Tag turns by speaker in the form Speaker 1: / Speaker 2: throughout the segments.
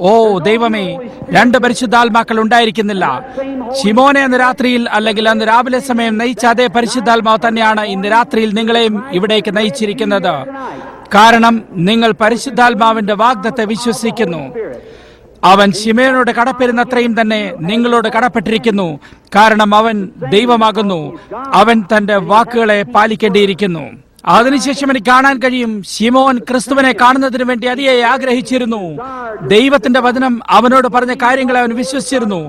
Speaker 1: ഓ ദൈവമേ, രണ്ട് പരിശുദ്ധാത്മാക്കൾ ഉണ്ടായിരിക്കുന്നില്ല. ശിമോനെ അന്ന് രാത്രിയിൽ അല്ലെങ്കിൽ അന്ന് രാവിലെ സമയം നയിച്ച അതേ പരിശുദ്ധാത്മാവ് തന്നെയാണ് ഇന്ന് രാത്രിയിൽ നിങ്ങളെയും ഇവിടേക്ക് നയിച്ചിരിക്കുന്നത്. കാരണം നിങ്ങൾ പരിശുദ്ധാത്മാവിന്റെ വാഗ്ദത്തെ വിശ്വസിക്കുന്നു. അവൻ ശിമോനോട് കടപ്പെരുന്നത്രയും തന്നെ നിങ്ങളോട് കടപ്പെട്ടിരിക്കുന്നു. കാരണം അവൻ ദൈവമാകുന്നു. അവൻ തന്റെ വാക്കുകളെ പാലിക്കേണ്ടിയിരിക്കുന്നു. അതിനുശേഷം എനിക്ക് കാണാൻ കഴിയും, ശിമോൻ ക്രിസ്തുവിനെ കാണുന്നതിന് വേണ്ടി അതിയായി ആഗ്രഹിച്ചിരുന്നു. ദൈവത്തിന്റെ വചനം അവനോട് പറഞ്ഞ കാര്യങ്ങളെ അവൻ വിശ്വസിച്ചിരുന്നു.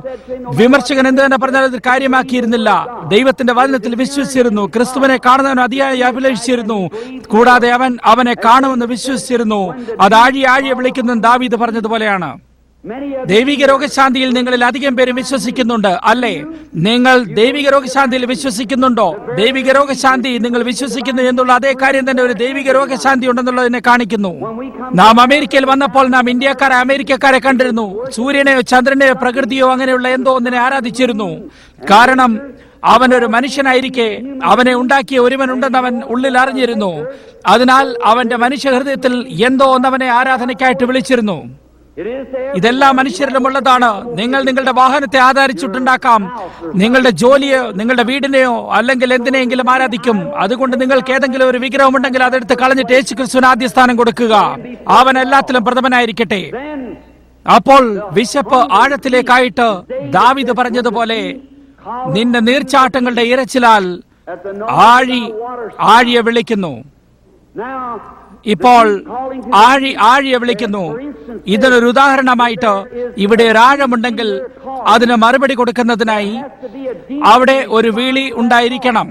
Speaker 1: വിമർശകൻ എന്ത് തന്നെ പറഞ്ഞാൽ അത് കാര്യമാക്കിയിരുന്നില്ല. ദൈവത്തിന്റെ വചനത്തിൽ വിശ്വസിച്ചിരുന്നു. ക്രിസ്തുവിനെ കാണുന്നവൻ അതിയായി അഭിലഷിച്ചിരുന്നു. കൂടാതെ അവനെ കാണുമെന്ന് വിശ്വസിച്ചിരുന്നു. അത് ആഴിയെ വിളിക്കുന്ന ദാവീദ് പറഞ്ഞതുപോലെയാണ്. ദൈവിക രോഗശാന്തിയിൽ നിങ്ങളിൽ അധികം പേരും വിശ്വസിക്കുന്നുണ്ട്, അല്ലേ? നിങ്ങൾ ദൈവിക രോഗശാന്തിയിൽ വിശ്വസിക്കുന്നുണ്ടോ? ദൈവിക രോഗശാന്തി നിങ്ങൾ വിശ്വസിക്കുന്നു എന്നുള്ള അതേ കാര്യം തന്നെ ഒരു ദൈവിക രോഗശാന്തി ഉണ്ടെന്നുള്ളതിനെ കാണിക്കുന്നു. നാം അമേരിക്കയിൽ വന്നപ്പോൾ നാം അമേരിക്കക്കാരെ കണ്ടിരുന്നു. സൂര്യനെയോ ചന്ദ്രനെയോ പ്രകൃതിയോ അങ്ങനെയുള്ള എന്തോ ഒന്നിനെ ആരാധിച്ചിരുന്നു. കാരണം അവനൊരു മനുഷ്യനായിരിക്കെ അവനെ ഉണ്ടാക്കിയ ഒരുവനുണ്ടെന്ന് അവൻ ഉള്ളിൽ അറിഞ്ഞിരുന്നു. അതിനാൽ അവന്റെ മനുഷ്യഹൃദയത്തിൽ എന്തോ ഒന്നവനെ ആരാധനയ്ക്കായിട്ട് വിളിച്ചിരുന്നു. ഇതെല്ലാം മനുഷ്യരിലും ഉള്ളതാണ്. നിങ്ങൾ നിങ്ങളുടെ വാഹനത്തെ ആധാരിച്ചിട്ടുണ്ടാക്കാം, നിങ്ങളുടെ ജോലിയോ നിങ്ങളുടെ വീടിനെയോ അല്ലെങ്കിൽ എന്തിനെങ്കിലും ആരാധിക്കും. അതുകൊണ്ട് നിങ്ങൾക്ക് ഏതെങ്കിലും ഒരു വിഗ്രഹം ഉണ്ടെങ്കിൽ അതെടുത്ത് കളഞ്ഞിട്ട് യേശു ക്രിസ്തുവിന് ആദ്യ സ്ഥാനം കൊടുക്കുക. അവൻ എല്ലാത്തിലും പ്രഥമനായിരിക്കട്ടെ. അപ്പോൾ വിശപ്പ് ആഴത്തിലേക്കായിട്ട് ദാവീദ് പറഞ്ഞതുപോലെ നിന്റെ നീർച്ചാട്ടങ്ങളുടെ ഇരച്ചിലാൽ ആഴിയെ വിളിക്കുന്നു. ഇപ്പോൾ ആഴിയെ വിളിക്കുന്നു. ഇതിനൊരു ഉദാഹരണമായിട്ട് ഇവിടെ ഒരാഴമുണ്ടെങ്കിൽ അതിന് മറുപടി കൊടുക്കുന്നതിനായി അവിടെ ഒരു വീളി ഉണ്ടായിരിക്കണം.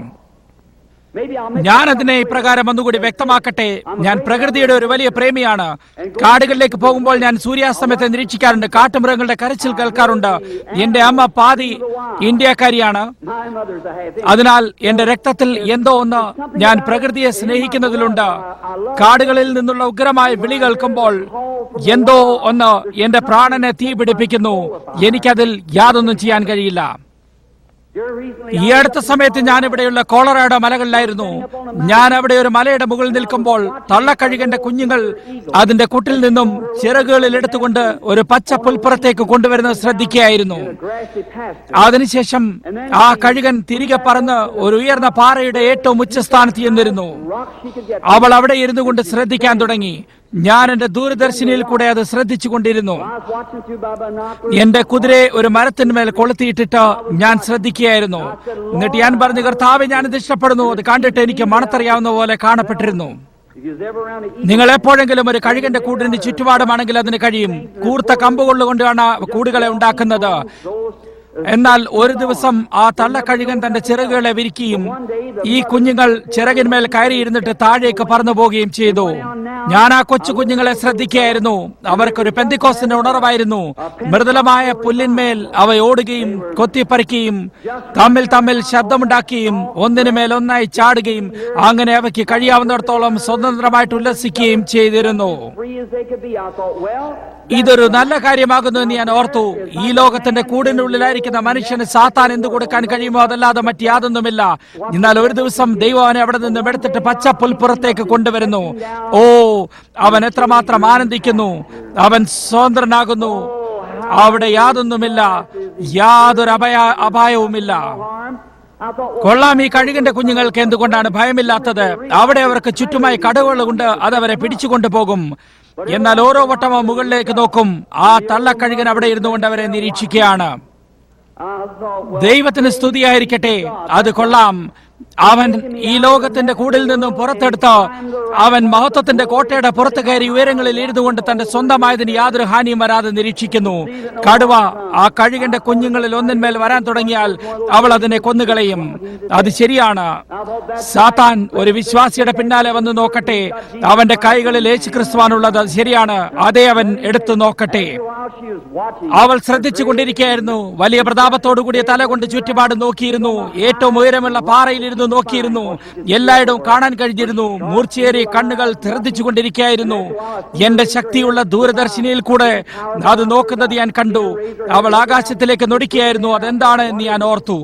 Speaker 1: ഞാൻ അതിനെ ഇപ്രകാരം ഒന്നുകൂടി വ്യക്തമാക്കട്ടെ. ഞാൻ പ്രകൃതിയുടെ ഒരു വലിയ പ്രേമിയാണ്. കാടുകളിലേക്ക് പോകുമ്പോൾ ഞാൻ സൂര്യാസ്തമയത്തെ നിരീക്ഷിക്കാറുണ്ട്. കാട്ടുമൃഗങ്ങളുടെ കരച്ചിൽ കേൾക്കാറുണ്ട്. എന്റെ അമ്മ പാതി ഇന്ത്യക്കാരിയാണ്. അതിനാൽ എന്റെ രക്തത്തിൽ എന്തോ ഒന്ന് ഞാൻ പ്രകൃതിയെ സ്നേഹിക്കുന്നതിലുണ്ട്. കാടുകളിൽ നിന്നുള്ള ഉഗ്രമായ വിളി കേൾക്കുമ്പോൾ എന്തോ ഒന്ന് എന്റെ പ്രാണനെ തീ പിടിപ്പിക്കുന്നു. എനിക്കതിൽ യാതൊന്നും ചെയ്യാൻ കഴിയില്ല. ഈ അടുത്ത സമയത്ത് ഞാൻ ഇവിടെയുള്ള കോളറാഡോ മലകളിലായിരുന്നു. ഞാൻ അവിടെ ഒരു മലയുടെ മുകളിൽ നിൽക്കുമ്പോൾ തള്ളക്കഴുകന്റെ കുഞ്ഞുങ്ങൾ അതിന്റെ കുട്ടിൽ നിന്നും ചിറകുകളിൽ എടുത്തുകൊണ്ട് ഒരു പച്ച പുൽപ്പുറത്തേക്ക് കൊണ്ടുവരുന്നത് ശ്രദ്ധിക്കുകയായിരുന്നു. അതിനുശേഷം ആ കഴുകൻ തിരികെ പറന്ന് ഒരു ഉയർന്ന പാറയുടെ ഏറ്റവും ഉച്ചസ്ഥാനത്ത് ചെന്നിരുന്നു. അവൾ അവിടെ ഇരുന്നു കൊണ്ട് ശ്രദ്ധിക്കാൻ തുടങ്ങി. ഞാൻ എന്റെ ദൂരദർശിനിയിൽ കൂടെ അത് ശ്രദ്ധിച്ചു കൊണ്ടിരുന്നു. എന്റെ കുതിരയെ ഒരു മരത്തിന്മേൽ കൊളുത്തിയിട്ടിട്ട് ഞാൻ ശ്രദ്ധിക്കുകയായിരുന്നു. എന്നിട്ട് ഞാൻ പറഞ്ഞു, കർത്താവേ, ഞാനിത് ഇഷ്ടപ്പെടുന്നു. അത് കണ്ടിട്ട് എനിക്ക് മണത്തറിയാവുന്ന പോലെ കാണപ്പെട്ടിരുന്നു. നിങ്ങൾ എപ്പോഴെങ്കിലും ഒരു കഴുകന്റെ കൂടിന് ചുറ്റുപാടുമാണെങ്കിൽ അതിന് കഴിയും. കൂർത്ത കമ്പുകൊണ്ടുകൊണ്ടാണ് കൂടുകളെ ഉണ്ടാക്കുന്നത്. എന്നാൽ ഒരു ദിവസം ആ തള്ളക്കഴുകൻ തന്റെ ചിറകുകളെ വിരിക്കുകയും ഈ കുഞ്ഞുങ്ങൾ ചിറകിന്മേൽ കയറിയിരുന്നിട്ട് താഴേക്ക് പറന്നു പോവുകയും ചെയ്തു. ഞാൻ ആ കൊച്ചു കുഞ്ഞുങ്ങളെ ശ്രദ്ധിക്കുകയായിരുന്നു. അവർക്കൊരു പെന്തിക്കോസ്തിന്റെ ഉണർവായിരുന്നു. മൃദുലമായ പുല്ലിന്മേൽ അവ ഓടുകയും കൊത്തിപ്പറിക്കുകയും തമ്മിൽ ശബ്ദമുണ്ടാക്കുകയും ഒന്നിനുമേൽ ഒന്നായി ചാടുകയും അങ്ങനെ അവയ്ക്ക് കഴിയാവുന്നിടത്തോളം സ്വതന്ത്രമായിട്ട് ഉല്ലസിക്കുകയും ചെയ്തിരുന്നു. ഇതൊരു നല്ല കാര്യമാകുന്നു എന്ന് ഞാൻ ഓർത്തു. ഈ ലോകത്തിന്റെ കൂടിനുള്ളിലായിരിക്കുന്ന മനുഷ്യന് സാത്താൻ എന്ത് കൊടുക്കാൻ കഴിയുമോ അതല്ലാതെ മറ്റ് യാതൊന്നുമില്ല. എന്നാൽ ഒരു ദിവസം ദൈവം അവനെ അവിടെ നിന്നും എടുത്തിട്ട് പച്ച പുൽപ്പുറത്തേക്ക് കൊണ്ടുവരുന്നു. ഓ, അവൻ എത്രമാത്രം ആനന്ദിക്കുന്നു. അവൻ സ്വതന്ത്രനാകുന്നു. അവിടെ യാതൊന്നുമില്ല, യാതൊരു അപായവുമില്ല. കൊള്ളാം, ഈ കഴുകന്റെ കുഞ്ഞുങ്ങൾക്ക് എന്തുകൊണ്ടാണ് ഭയമില്ലാത്തത്? അവിടെ അവർക്ക് ചുറ്റുമായി കടവുകളുണ്ട്, അതവരെ പിടിച്ചുകൊണ്ടു പോകും. എന്നാൽ ഓരോ വട്ടവും മുകളിലേക്ക് നോക്കും. ആ തള്ളക്കഴുകൻ അവിടെ ഇരുന്നു കൊണ്ട് അവരെ നിരീക്ഷിക്കുകയാണ്. ദൈവത്തിന് സ്തുതിയായിരിക്കട്ടെ. അത് കൊള്ളാം. അവൻ ഈ ലോകത്തിന്റെ കൂടിൽ നിന്നും പുറത്തെടുത്ത് അവൻ മഹത്വത്തിന്റെ കോട്ടയുടെ പുറത്ത് കയറി ഉയരങ്ങളിൽ ഇരുന്നുകൊണ്ട് തന്റെ സ്വന്തമായതിന് യാതൊരു ഹാനിയും വരാതെ നിരീക്ഷിക്കുന്നു. കടുവ ആ കഴുകന്റെ കുഞ്ഞുങ്ങളിൽ ഒന്നിന്മേൽ വരാൻ തുടങ്ങിയാൽ അവൾ അതിനെ കൊന്നുകളയും. അത് ശരിയാണ്. സാത്താൻ ഒരു വിശ്വാസിയുടെ പിന്നാലെ വന്ന് നോക്കട്ടെ. അവന്റെ കൈകളിൽ യേശുക്രിസ്തുവാനുള്ളത് ശരിയാണ്. അതേ അവൻ എടുത്തു നോക്കട്ടെ. അവൾ ശ്രദ്ധിച്ചു കൊണ്ടിരിക്കുകയായിരുന്നു. വലിയ പ്രതാപത്തോടു കൂടിയ തല കൊണ്ട് ചുറ്റുപാട് നോക്കിയിരുന്നു. ഏറ്റവും ഉയരമുള്ള പാറയിലിരുന്നു നോക്കിയിരുന്നു. എല്ലായിടവും കാണാൻ കഴിഞ്ഞിരുന്നു. മൂർച്ചയേറിയ കണ്ണുകൾ ശ്രദ്ധിച്ചു കൊണ്ടിരിക്കുകയായിരുന്നു. എന്റെ ശക്തിയുള്ള ദൂരദർശിനിയിൽ കൂടെ അത് നോക്കുന്നത് ഞാൻ കണ്ടു. അവൾ ആകാശത്തിലേക്ക് നൊടിക്കുകയായിരുന്നു. അതെന്താണ് എന്ന് ഞാൻ ഓർത്തു.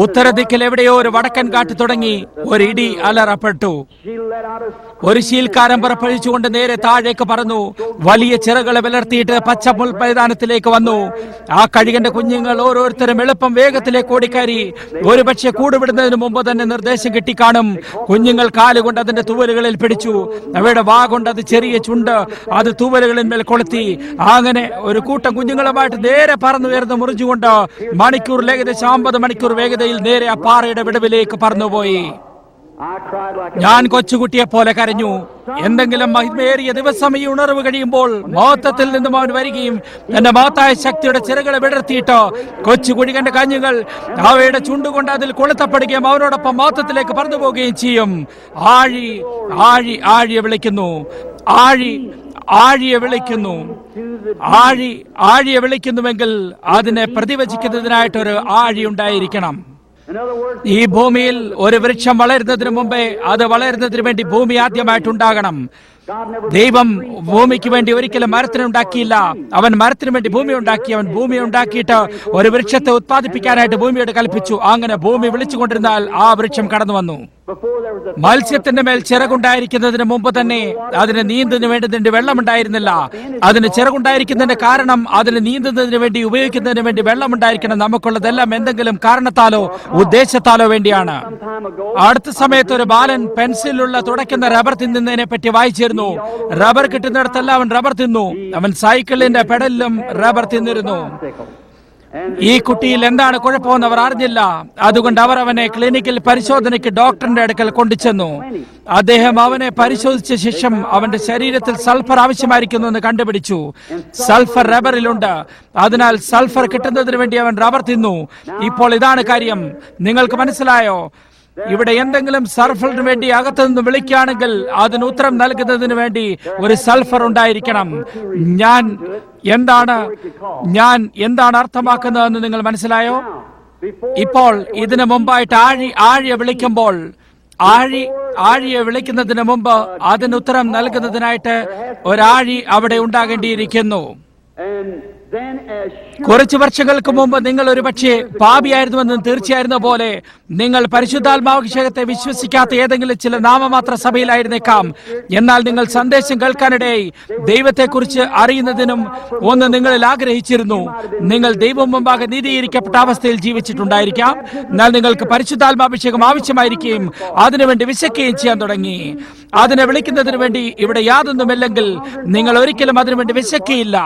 Speaker 1: ഉത്തരദിക്കിൽ എവിടെയോ ഒരു വടക്കൻ കാറ്റ് തുടങ്ങി ഒരു ഇടി അലറപ്പെട്ടു. ഒരു ശീൽക്കാരൻ പുറപ്പെടുവിച്ചുകൊണ്ട് നേരെ താഴേക്ക് പറന്നു. വലിയ ചിറകളെ വിലർത്തിയിട്ട് പച്ച മുൾമൈതാനത്തിലേക്ക് വന്നു. ആ കഴുകന്റെ കുഞ്ഞുങ്ങൾ ഓരോരുത്തരും എളുപ്പം വേഗത്തിലേക്ക് ഓടിക്കയറി. ഒരുപക്ഷെ കൂടുവിടുന്നതിന് മുമ്പ് തന്നെ നിർദ്ദേശം കിട്ടിക്കാണും. കുഞ്ഞുങ്ങൾ കാലുകൊണ്ട് അതിന്റെ തൂവലുകളിൽ പിടിച്ചു. അവയുടെ വാ കൊണ്ട് അത് ചെറിയ ചുണ്ട് അത് തൂവലുകളിന്മേൽ കൊളുത്തി. അങ്ങനെ ഒരു കൂട്ടം കുഞ്ഞുങ്ങളുമായിട്ട് നേരെ പറന്നുയർന്ന് മുറിഞ്ഞുകൊണ്ട് മണിക്കൂറിൽ ഏകദേശം 50 മണിക്കൂർ വേഗതയിൽ നേരെ ആ പാറയുടെ വിടവിലേക്ക് പറന്നുപോയി. ഞാൻ കൊച്ചുകുട്ടിയെ പോലെ കരഞ്ഞു. എന്തെങ്കിലും മഹിമേറിയ ദിവസം ഈ ഉണർവ് കഴിയുമ്പോൾ മഹത്വത്തിൽ നിന്നും അവൻ വരികയും എന്റെ മഹത്തായ ശക്തിയുടെ ചിറകളെ വിടർത്തിയിട്ട് കൊച്ചു കുഴികന്റെ കഞ്ഞുകൾ അവയുടെ ചുണ്ടുകൊണ്ട് അതിൽ കൊളുത്തപ്പെടുകയും അവനോടൊപ്പം മഹത്വത്തിലേക്ക് പറന്നു പോവുകയും ചെയ്യും. ആഴി ആഴി ആഴിയെ വിളിക്കുന്നു. ആഴി ആഴിയെ വിളിക്കുന്നു. ആഴിയെ വിളിക്കുന്നുവെങ്കിൽ അതിനെ പ്രതിവചിക്കുന്നതിനായിട്ടൊരു ആഴി ഉണ്ടായിരിക്കണം. ഈ ഭൂമിയിൽ ഒരു വൃക്ഷം വളരുന്നതിന് മുമ്പേ അത് വളരുന്നതിന് വേണ്ടി ഭൂമി ആദ്യമായിട്ടുണ്ടാകണം. ദൈവം ഭൂമിക്ക് വേണ്ടി ഒരിക്കലും മരത്തിനെ ഉണ്ടാക്കിയില്ല. അവൻ മരത്തിന് വേണ്ടി ഭൂമി ഉണ്ടാക്കി. അവൻ ഭൂമി ഉണ്ടാക്കിയിട്ട് ഒരു വൃക്ഷത്തെ ഉത്പാദിപ്പിക്കാനായിട്ട് ഭൂമിയോട് കൽപ്പിച്ചു. അങ്ങനെ ഭൂമി വിളിച്ചുകൊണ്ടിരുന്നാൽ ആ വൃക്ഷം കടന്നു വന്നു. മത്സ്യത്തിന്റെ മേൽ ചിറകുണ്ടായിരിക്കുന്നതിന് മുമ്പ് തന്നെ അതിന് നീന്തുന്നതിന് വേണ്ടി വെള്ളമുണ്ടായിരുന്നില്ല. അതിന് ചിറകുണ്ടായിരിക്കുന്നതിന്റെ കാരണം അതിന് നീന്തുന്നതിന് വേണ്ടി ഉപയോഗിക്കുന്നതിന് വേണ്ടി വെള്ളമുണ്ടായിരിക്കണം. നമുക്കുള്ളതെല്ലാം എന്തെങ്കിലും കാരണത്താലോ ഉദ്ദേശത്താലോ വേണ്ടിയാണ്. അടുത്ത സമയത്ത് ഒരു ബാലൻ പെൻസിലുള്ള തുടയ്ക്കുന്ന റബ്ബർ തിന്നുന്നതിനെ പറ്റി വായിച്ചിരുന്നു. റബ്ബർ കിട്ടുന്നിടത്തെല്ലാം അവൻ റബ്ബർ തിന്നു. അവൻ സൈക്കിളിന്റെ പെഡലിലും റബ്ബർ തിന്നിരുന്നു. ഈ കുട്ടിയിൽ എന്താണ് കുഴപ്പമെന്ന് അവർ അറിഞ്ഞില്ല. അതുകൊണ്ട് അവർ അവനെ ക്ലിനിക്കിൽ പരിശോധനയ്ക്ക് ഡോക്ടറിന്റെ അടുക്കൽ കൊണ്ടുചെന്നു. അദ്ദേഹം അവനെ പരിശോധിച്ച ശേഷം അവന്റെ ശരീരത്തിൽ സൾഫർ ആവശ്യമായിരിക്കുന്നു എന്ന് കണ്ടുപിടിച്ചു. സൾഫർ റബ്ബറിലുണ്ട്. അതിനാൽ സൾഫർ കിട്ടുന്നതിന് വേണ്ടി അവൻ റബ്ബർ തിന്നു. ഇപ്പോൾ ഇതാണ് കാര്യം. നിങ്ങൾക്ക് മനസ്സിലായോ? ഇവിടെ എന്തെങ്കിലും സൾഫറിന് വേണ്ടി അകത്തുനിന്ന് വിളിക്കുകയാണെങ്കിൽ അതിന് ഉത്തരം നൽകുന്നതിന് വേണ്ടി ഒരു സൾഫർ ഉണ്ടായിരിക്കണം. ഞാൻ എന്താണ് അർത്ഥമാക്കുന്നതെന്ന് നിങ്ങൾ മനസ്സിലായോ? ഇപ്പോൾ ഇതിനു മുമ്പായിട്ട് ആഴിയെ വിളിക്കുമ്പോൾ ആഴിയെ വിളിക്കുന്നതിന് മുമ്പ് അതിന് ഉത്തരം നൽകുന്നതിനായിട്ട് ഒരാഴി അവിടെ ഉണ്ടാകേണ്ടിയിരിക്കുന്നു. കുറച്ചു വർഷങ്ങൾക്ക് മുമ്പ് നിങ്ങൾ ഒരു പക്ഷേ പാപിയായിരുന്നുവെന്ന് തീർച്ചയായിരുന്ന പോലെ നിങ്ങൾ പരിശുദ്ധാത്മാഭിഷേകത്തെ വിശ്വസിക്കാത്ത ഏതെങ്കിലും ചില നാമമാത്ര സഭയിലായിരുന്നേക്കാം. എന്നാൽ നിങ്ങൾ സന്ദേശം കേൾക്കാനിടയായി ദൈവത്തെക്കുറിച്ച് അറിയുന്നതിനും ഒന്ന് നിങ്ങളിൽ ആഗ്രഹിച്ചിരുന്നു. നിങ്ങൾ ദൈവം മുമ്പാകെ നീതീകരിക്കപ്പെട്ട അവസ്ഥയിൽ ജീവിച്ചിട്ടുണ്ടായിരിക്കാം. എന്നാൽ നിങ്ങൾക്ക് പരിശുദ്ധാത്മാഭിഷേകം ആവശ്യമായിരിക്കുകയും അതിനുവേണ്ടി വിശക്കുകയും ചെയ്യാൻ തുടങ്ങി. അതിനെ വിളിക്കുന്നതിന് വേണ്ടി ഇവിടെ യാതൊന്നുമില്ലെങ്കിൽ നിങ്ങൾ ഒരിക്കലും അതിനുവേണ്ടി വിശക്കുകയില്ല.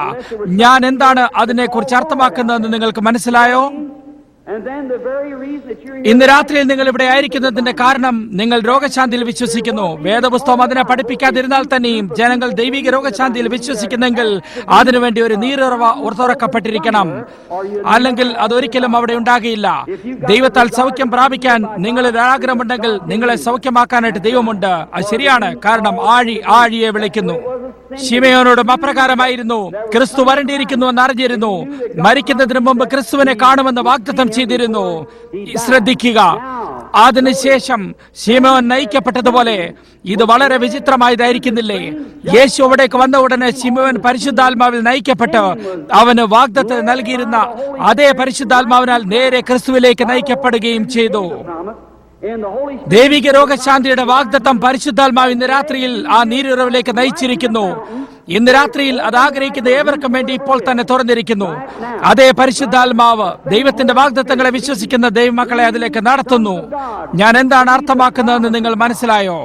Speaker 1: ഞാൻ എന്താണ് അതിനെക്കുറിച്ച് അർത്ഥമാക്കുന്നതെന്ന് നിങ്ങൾക്ക് മനസ്സിലായോ? ഇന്ന് രാത്രിയിൽ നിങ്ങൾ ഇവിടെ ആയിരിക്കുന്നതിന്റെ കാരണം നിങ്ങൾ രോഗശാന്തിയിൽ വിശ്വസിക്കുന്നു. വേദപുസ്തകം അതിനെ പഠിപ്പിക്കാതിരുന്നാൽ തന്നെയും ജനങ്ങൾ ദൈവിക രോഗശാന്തിയിൽ വിശ്വസിക്കുന്നെങ്കിൽ അതിനുവേണ്ടി ഒരു നീരുറവ തുറക്കപ്പെട്ടിരിക്കണം. അല്ലെങ്കിൽ അതൊരിക്കലും അവിടെ ഉണ്ടാകുകയില്ല. ദൈവത്താൽ സൗഖ്യം പ്രാപിക്കാൻ നിങ്ങളിൽ ആഗ്രഹമുണ്ടെങ്കിൽ നിങ്ങളെ സൗഖ്യമാക്കാനായിട്ട് ദൈവമുണ്ട്. അത് ശരിയാണ്. കാരണം ആഴിയെ വിളിക്കുന്നു. ശിമയോനോടും അപ്രകാരമായിരുന്നു. ക്രിസ്തു വരേണ്ടിയിരിക്കുന്നു എന്ന് അറിഞ്ഞിരുന്നു. മരിക്കുന്നതിന് മുമ്പ് ക്രിസ്തുവിനെ കാണുമെന്ന് വാഗ്ദത്തം ചെയ്തിരുന്നു. ശ്രദ്ധിക്കുക, അതിനുശേഷം ശിമയോൻ നയിക്കപ്പെട്ടതുപോലെ ഇത് വളരെ വിചിത്രമായതായിരിക്കുന്നില്ലേ? യേശു അവിടേക്ക് വന്ന ഉടനെ ശിമയോൻ പരിശുദ്ധാത്മാവിൽ നയിക്കപ്പെട്ട് അവന് വാഗ്ദത്തം നൽകിയിരുന്ന അതേ പരിശുദ്ധാത്മാവിനാൽ നേരെ ക്രിസ്തുവിലേക്ക് നയിക്കപ്പെടുകയും ചെയ്തു. ദൈവിക രോഗശാന്തിയുടെ വാഗ്ദത്തം പരിശുദ്ധാത്മാവ് ഇന്ന് രാത്രിയിൽ ആ നീരുറവിലേക്ക് നയിച്ചിരിക്കുന്നു. ഇന്ന് രാത്രിയിൽ അത് ആഗ്രഹിക്കുന്ന ഏവർക്കും വേണ്ടി ഇപ്പോൾ തന്നെ തുറന്നിരിക്കുന്നു. അതേ പരിശുദ്ധാത്മാവ് ദൈവത്തിന്റെ വാഗ്ദത്തങ്ങളെ വിശ്വസിക്കുന്ന ദൈവമക്കളെ അതിലേക്ക് നടത്തുന്നു. ഞാൻ എന്താണ് അർത്ഥമാക്കുന്നതെന്ന് നിങ്ങൾ മനസ്സിലായോ?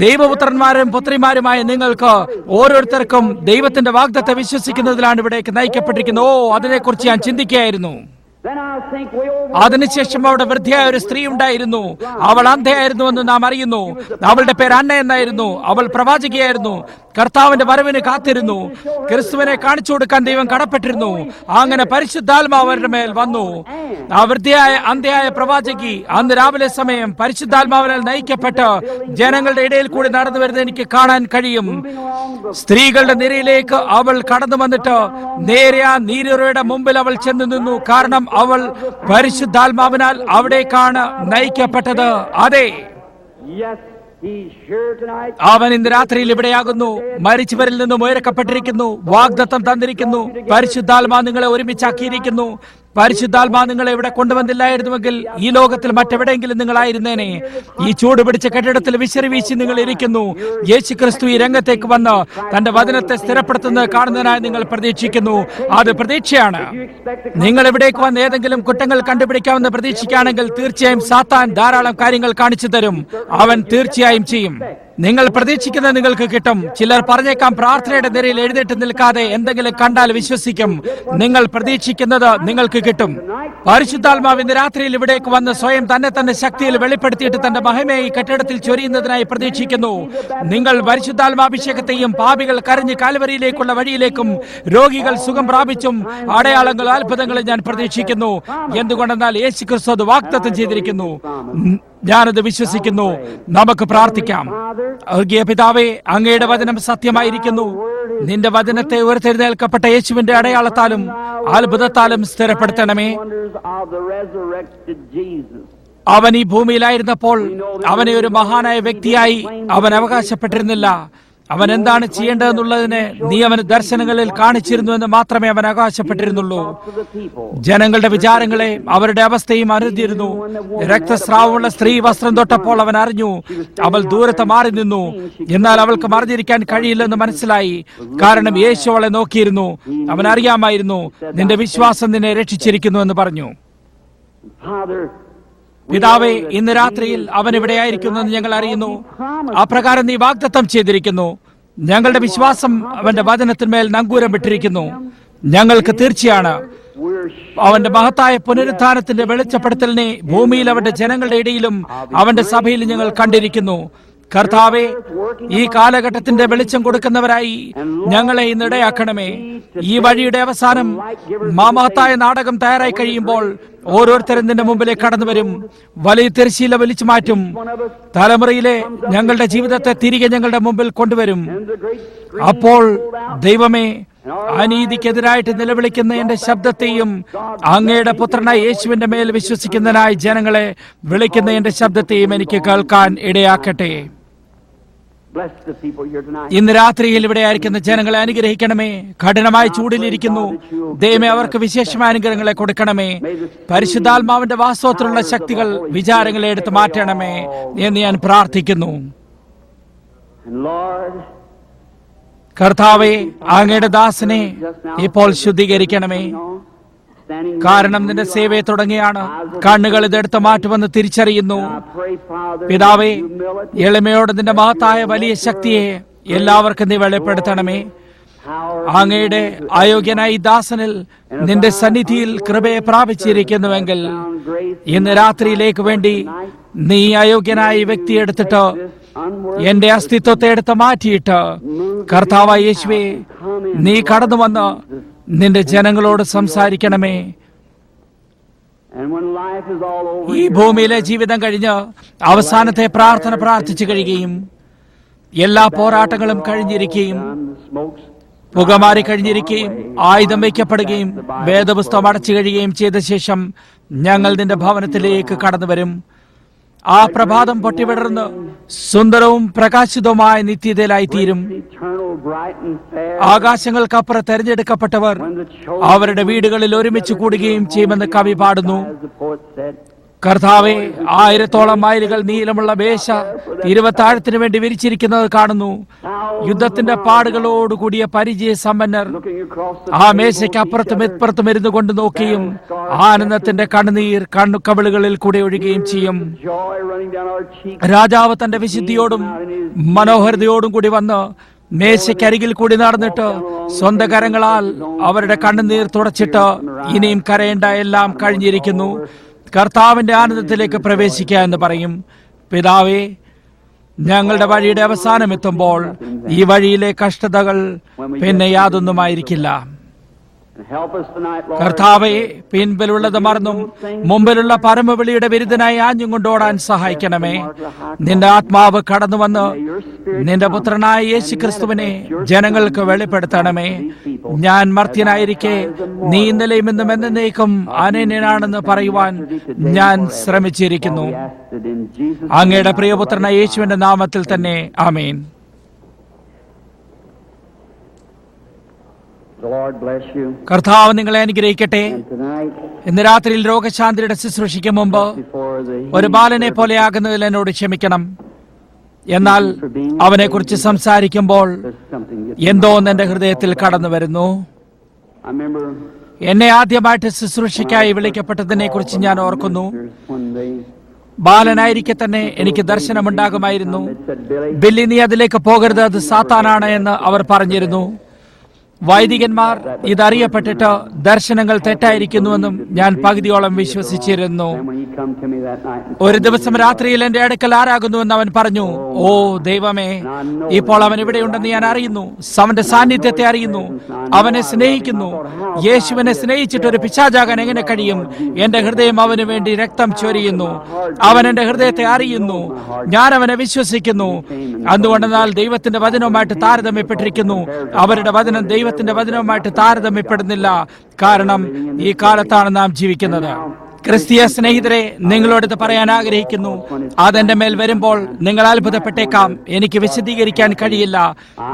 Speaker 1: ദൈവപുത്രന്മാരും പുത്രിമാരുമായ നിങ്ങൾക്ക് ഓരോരുത്തർക്കും ദൈവത്തിന്റെ വാഗ്ദത്തം വിശ്വസിക്കുന്നതിലാണ് ഇവിടേക്ക് നയിക്കപ്പെട്ടിരിക്കുന്നത്. അതിനെക്കുറിച്ച് ഞാൻ ചിന്തിക്കുകയായിരുന്നു. അതിനുശേഷം അവിടെ വൃദ്ധയായ ഒരു സ്ത്രീ ഉണ്ടായിരുന്നു. അവൾ അന്ധയായിരുന്നുവെന്ന് നാം അറിയുന്നു. അവളുടെ പേര് അന്ന എന്നായിരുന്നു. അവൾ പ്രവാചകിയായിരുന്നു. കർത്താവിന്റെ വരവിന് കാത്തിരുന്നു. ക്രിസ്തുവിനെ കാണിച്ചു കൊടുക്കാൻ ദൈവം കടപ്പെട്ടിരുന്നു. അങ്ങനെ പരിശുദ്ധാത്മാവ് അവരുടെ മേൽ വന്നു. ആ വൃദ്ധയായ അന്ധയായ പ്രവാചകി അന്ന് രാവിലെ സമയം പരിശുദ്ധാത്മാവിനാൽ നയിക്കപ്പെട്ട് ജനങ്ങളുടെ ഇടയിൽ കൂടി നടന്നു വരുന്നത് എനിക്ക് കാണാൻ കഴിയും. സ്ത്രീകളുടെ നിരയിലേക്ക് അവൾ കടന്നു വന്നിട്ട് നേരെ ആ നീരുറവയുടെ മുമ്പിൽ അവൾ ചെന്ന് നിന്നു. കാരണം അവൾ പരിശുദ്ധാത്മാവിനാൽ അവിടേക്കാണ് നയിക്കപ്പെട്ടത്. അതെ, അവൻ ഇന്ന് രാത്രിയിൽ ഇവിടെയാകുന്നു. മരിച്ചവരിൽ നിന്നും ഉയർക്കപ്പെട്ടിരിക്കുന്നു. വാഗ്ദത്തം തന്നിരിക്കുന്നു. പരിശുദ്ധാത്മാവ് നിങ്ങളെ ഒരുമിച്ചാക്കിയിരിക്കുന്നു. പരിശുദ്ധാത്മാ നിങ്ങളെ ഇവിടെ കൊണ്ടുവന്നില്ലായിരുന്നുവെങ്കിൽ ഈ ലോകത്തിൽ മറ്റെവിടെയെങ്കിലും നിങ്ങളായിരുന്നേനെ. ഈ ചൂട് പിടിച്ച കെട്ടിടത്തിൽ വിശറി വീശി നിങ്ങൾ ഇരിക്കുന്നു. യേശു ക്രിസ്തു ഈ രംഗത്തേക്ക് വന്ന് തന്റെ വചനത്തെ സ്ഥിരപ്പെടുത്തുന്നത് കാണുന്നതിനായി നിങ്ങൾ പ്രതീക്ഷിക്കുന്നു. അത് പ്രതീക്ഷയാണ്. നിങ്ങൾ ഇവിടേക്ക് വന്ന് ഏതെങ്കിലും കുറ്റങ്ങൾ കണ്ടുപിടിക്കാമെന്ന് പ്രതീക്ഷിക്കുകയാണെങ്കിൽ തീർച്ചയായും സാത്താൻ ധാരാളം കാര്യങ്ങൾ കാണിച്ചു തരും. അവൻ തീർച്ചയായും ചെയ്യും. നിങ്ങൾ പ്രതീക്ഷിക്കുന്നത് നിങ്ങൾക്ക് കിട്ടും. ചിലർ പറഞ്ഞേക്കാം, പ്രാർത്ഥനയുടെ നിരയിൽ എഴുന്നേറ്റ് നിൽക്കാതെ എന്തെങ്കിലും കണ്ടാൽ വിശ്വസിക്കും. നിങ്ങൾ പ്രതീക്ഷിക്കുന്നത് നിങ്ങൾക്ക് കിട്ടും. പരിശുദ്ധാത്മാവ് ഇന്ന് രാത്രിയിൽ ഇവിടേക്ക് വന്ന് സ്വയം തന്നെ ശക്തിയിൽ വെളിപ്പെടുത്തിയിട്ട് തന്റെ മഹിമയെ ഈ കെട്ടിടത്തിൽ ചൊരിയുന്നതിനായി പ്രതീക്ഷിക്കുന്നു. നിങ്ങൾ പരിശുദ്ധാത്മാഭിഷേകത്തെയും പാപികൾ കരഞ്ഞ് കാൽവരിയിലേക്കുള്ള വഴിയിലേക്കും രോഗികൾ സുഖം പ്രാപിച്ചും അടയാളങ്ങളും അത്ഭുതങ്ങളും ഞാൻ പ്രതീക്ഷിക്കുന്നു. എന്തുകൊണ്ടെന്നാൽ യേശു ക്രിസ്തു അത് വാഗ്ദത്തം ചെയ്തിരിക്കുന്നു. ഞാനത് വിശ്വസിക്കുന്നു. നമുക്ക് പ്രാർത്ഥിക്കാം. പിതാവേ, അങ്ങയുടെ വചനം സത്യമായിരിക്കുന്നു. നിന്റെ വചനത്തെ ഉയർത്തെഴുന്നേൽക്കപ്പെട്ട യേശുവിന്റെ അടയാളത്താലും അത്ഭുതത്താലും സ്ഥിരപ്പെടുത്തണമേ. അവൻ ഈ ഭൂമിയിലായിരുന്നപ്പോൾ അവനെ ഒരു മഹാനായ വ്യക്തിയായി അവൻ അവകാശപ്പെട്ടിരുന്നില്ല. അവൻ എന്താണ് ചെയ്യേണ്ടതെന്നുള്ളതിനെ നീ അവന് ദർശനങ്ങളിൽ കാണിച്ചിരുന്നു എന്ന് മാത്രമേ അവൻ അവകാശപ്പെട്ടിരുന്നുള്ളൂ. ജനങ്ങളുടെ വിചാരങ്ങളെ അവരുടെ അവസ്ഥയും അറിഞ്ഞിരുന്നു. രക്തസ്രാവമുള്ള സ്ത്രീ വസ്ത്രം തൊട്ടപ്പോൾ അവൻ അറിഞ്ഞു. അവൾ ദൂരത്ത് മാറി നിന്നു. എന്നാൽ അവൾക്ക് മറിഞ്ഞിരിക്കാൻ കഴിയില്ലെന്ന് മനസ്സിലായി. കാരണം യേശു അവളെ നോക്കിയിരുന്നു. അവൻ അറിയാമായിരുന്നു, നിന്റെ വിശ്വാസം നിന്നെ രക്ഷിച്ചിരിക്കുന്നു എന്ന് പറഞ്ഞു. പിതാവേ, ഇന്ന് രാത്രിയിൽ അവൻ ഇവിടെ ആയിരിക്കുന്നെന്ന് ഞങ്ങൾ അറിയുന്നു. അപ്രകാരം നീ വാഗ്ദത്തം ചെയ്തിരിക്കുന്നു. ഞങ്ങളുടെ വിശ്വാസം അവന്റെ വചനത്തിന്മേൽ നങ്കൂരം വിട്ടിരിക്കുന്നു. ഞങ്ങൾക്ക് തീർച്ചയാണ് അവന്റെ മഹത്തായ പുനരുത്ഥാനത്തിന്റെ വെളിച്ചപ്പെടുത്തലിനെ ഭൂമിയിൽ അവന്റെ ജനങ്ങളുടെ ഇടയിലും അവന്റെ സഭയിൽ ഞങ്ങൾ കണ്ടിരിക്കുന്നു. കർത്താവേ, ഈ കാലഘട്ടത്തിന്റെ വെളിച്ചം കൊടുക്കുന്നവരായി ഞങ്ങളെ ഇന്നിടയാക്കണമേ. ഈ വഴിയുടെ അവസാനം മഹത്തായ നാടകം തയ്യാറായി കഴിയുമ്പോൾ ഓരോരുത്തരും നിന്റെ മുമ്പിലേക്ക് കടന്നു വരും. വലിയ തിരശ്ശീല വലിച്ചു മാറ്റും. തലമുറയിലെ ഞങ്ങളുടെ ജീവിതത്തെ തിരികെ ഞങ്ങളുടെ മുമ്പിൽ കൊണ്ടുവരും. അപ്പോൾ ദൈവമേ, അനീതിക്കെതിരായിട്ട് നിലവിളിക്കുന്ന എന്റെ ശബ്ദത്തെയും അങ്ങയുടെ പുത്രനായ യേശുവിന്റെ മേൽ വിശ്വസിക്കുന്നതിനായി ജനങ്ങളെ വിളിക്കുന്ന എന്റെ ശബ്ദത്തെയും എനിക്ക് കേൾക്കാൻ ഇടയാക്കട്ടെ. ഇന്ന് രാത്രിയിൽ ഇവിടെ ആയിരിക്കുന്ന ജനങ്ങളെ അനുഗ്രഹിക്കണമേ. കഠിനമായ ചൂടിലിരിക്കുന്നു. ദൈവമേ, അവർക്ക് വിശേഷമായ അനുഗ്രഹങ്ങളെ കൊടുക്കണമേ. പരിശുദ്ധാത്മാവിന്റെ വാസ്തവത്തിലുള്ള ശക്തികൾ വിചാരങ്ങളെ എടുത്ത് മാറ്റണമേ എന്ന് ഞാൻ പ്രാർത്ഥിക്കുന്നു. കർത്താവേ, അങ്ങയുടെ ദാസനെ ഇപ്പോൾ ശുദ്ധീകരിക്കണമേ. കാരണം നിന്റെ സേവയെ തുടങ്ങിയാണ്. കണ്ണുകൾ ഇതെടുത്ത് മാറ്റുമെന്ന് തിരിച്ചറിയുന്നു. പിതാവേ, എളിമയോട് നിന്റെ മഹത്തായ വലിയ ശക്തിയെ എല്ലാവർക്കും നീ വെളിപ്പെടുത്തണമേ. അങ്ങയുടെ അയോഗ്യനായി ദാസനിൽ നിന്റെ സന്നിധിയിൽ കൃപയെ പ്രാപിച്ചിരിക്കുന്നുവെങ്കിൽ ഇന്ന് രാത്രിയിലേക്ക് വേണ്ടി നീ അയോഗ്യനായ വ്യക്തി എടുത്തിട്ട് എന്റെ അസ്തിത്വത്തെ എടുത്ത് മാറ്റിയിട്ട് കർത്താവായ യേശുവേ, നീ കടന്നു വന്ന് നിന്റെ ജനങ്ങളോട് സംസാരിക്കണമേ. ഈ ഭൂമിയിലെ ജീവിതം കഴിഞ്ഞ് അവസാനത്തെ പ്രാർത്ഥന പ്രാർത്ഥിച്ചു കഴിയുകയും എല്ലാ പോരാട്ടങ്ങളും കഴിഞ്ഞിരിക്കുകയും പുകമാറി കഴിഞ്ഞിരിക്കുകയും ആയുധം വയ്ക്കപ്പെടുകയും വേദപുസ്തകം അടച്ചു കഴിയുകയും ചെയ്ത ശേഷം ഞങ്ങൾ നിന്റെ ഭവനത്തിലേക്ക് കടന്നു വരും. ആ പ്രഭാതം പൊട്ടിവിടർന്ന് സുന്ദരവും പ്രകാശിതവുമായ നിത്യതയിലായി തീരും. ആകാശങ്ങൾക്കപ്പുറം തെരഞ്ഞെടുക്കപ്പെട്ടവർ അവരുടെ വീടുകളിൽ ഒരുമിച്ച് കൂടുകയും ചെയ്യുമെന്ന് കവി പാടുന്നു. കർത്താവെ, 1000-ഓളം മൈലുകൾ നീളമുള്ള മേശ ഇരുപത്താഴത്തിന് വേണ്ടി വിരിച്ചിരിക്കുന്നത് കാണുന്നു. യുദ്ധത്തിന്റെ പാടുകളോടുകൂടിയ പരിചയ സമ്പന്നർ ആ മേശയ്ക്ക് അപ്പുറത്തും ഇപ്പുറത്തും ഇരുന്നു കൊണ്ട് നോക്കിയും ആനന്ദത്തിന്റെ കണ്ണുനീർ കവിളുകളിൽ കൂടെ ഒഴുകുകയും ചെയ്യും. രാജാവ് തന്റെ വിശുദ്ധിയോടും മനോഹരതയോടും കൂടി വന്ന് മേശയ്ക്കരികിൽ കൂടി നടന്നിട്ട് സ്വന്തം കരങ്ങളാൽ അവരുടെ കണ്ണുനീർ തുടച്ചിട്ട് ഇനിയും കരയേണ്ട, എല്ലാം കഴിഞ്ഞിരിക്കുന്നു, കർത്താവിന്റെ ആനന്ദത്തിലേക്ക് പ്രവേശിക്കുക എന്ന് പറയും. പിതാവേ, ഞങ്ങളുടെ വഴിയുടെ അവസാനം എത്തുമ്പോൾ ഈ വഴിയിലെ കഷ്ടതകൾ പിന്നെ യാതൊന്നുമായിരിക്കില്ല. കർത്താവെ, പിൻപിലുള്ളത് മറന്നും മുമ്പിലുള്ള പരമവിളിയുടെ വിരുദ്ധനായി ആഞ്ഞും കൊണ്ടോടാൻ സഹായിക്കണമേ. നിന്റെ ആത്മാവ് കടന്നു വന്ന് നിന്റെ പുത്രനായ യേശു ക്രിസ്തുവിനെ ജനങ്ങൾക്ക് വെളിപ്പെടുത്തണമേ. ഞാൻ മർത്യനായിരിക്കെ നീ ഇന്നലെയും ഇന്നും എന്നേക്കും അനന്യനാണെന്ന് പറയുവാൻ ഞാൻ ശ്രമിച്ചിരിക്കുന്നു. അങ്ങയുടെ പ്രിയപുത്രനായ യേശുവിന്റെ നാമത്തിൽ തന്നെ, ആമേൻ. കർത്താവ് നിങ്ങളെ അനുഗ്രഹിക്കട്ടെ. ഇന്ന് രാത്രിയിൽ രോഗശാന്തിയുടെ ശുശ്രൂഷയ്ക്ക് മുമ്പ് ഒരു ബാലനെ പോലെയാകുന്നതിൽ എന്നോട് ക്ഷമിക്കണം. എന്നാൽ അവനെക്കുറിച്ച് സംസാരിക്കുമ്പോൾ എന്തോ എന്റെ ഹൃദയത്തിൽ കടന്നു വരുന്നു. എന്നെ ആദ്യമായിട്ട് ശുശ്രൂഷയ്ക്കായി വിളിക്കപ്പെട്ടതിനെ കുറിച്ച് ഞാൻ ഓർക്കുന്നു. ബാലനായിരിക്കെ തന്നെ എനിക്ക് ദർശനമുണ്ടാകുമായിരുന്നു. ബില്ലി, നീ അതിലേക്ക് പോകരുത്, അത് സാത്താനാണ് എന്ന് അവർ പറഞ്ഞിരുന്നു. വൈദികന്മാർ ഇതറിയപ്പെട്ടിട്ട് ദർശനങ്ങൾ തെറ്റായിരിക്കുന്നുവെന്നും ഞാൻ പകുതിയോളം വിശ്വസിച്ചിരുന്നു. ഒരു ദിവസം രാത്രിയിൽ എന്റെ അടുക്കൽ ആരാകുന്നുവെന്ന് അവൻ പറഞ്ഞു. ഓ ദൈവമേ, ഇപ്പോൾ അവൻ ഇവിടെയുണ്ടെന്ന് ഞാൻ അറിയുന്നു. അവന്റെ സാന്നിധ്യത്തെ അറിയുന്നു. അവനെ സ്നേഹിക്കുന്നു. യേശുവിനെ സ്നേഹിച്ചിട്ട് ഒരു പിശാചാകാൻ എങ്ങനെ കഴിയും? എന്റെ ഹൃദയം അവന് വേണ്ടി രക്തം ചൊരിയുന്നു. അവൻ എന്റെ ഹൃദയത്തെ അറിയുന്നു. ഞാൻ അവനെ വിശ്വസിക്കുന്നു. എന്തുകൊണ്ടെന്നാൽ ദൈവത്തിന്റെ വചനവുമായിട്ട് താരതമ്യപ്പെട്ടിരിക്കുന്നു. അവരുടെ വചനം ദൈവത്തിന്റെ വചനവുമായിട്ട് താരതമ്യപ്പെടുന്നില്ല. കാരണം ഈ കാലത്താണ് നാം ജീവിക്കുന്നത്. ക്രിസ്തീയ സ്നേഹിതരെ, നിങ്ങളോട് ഇത് പറയാൻ ആഗ്രഹിക്കുന്നു. അതെന്റെ മേൽ വരുമ്പോൾ നിങ്ങൾ അത്ഭുതപ്പെട്ടേക്കാം. എനിക്ക് വിശദീകരിക്കാൻ കഴിയില്ല.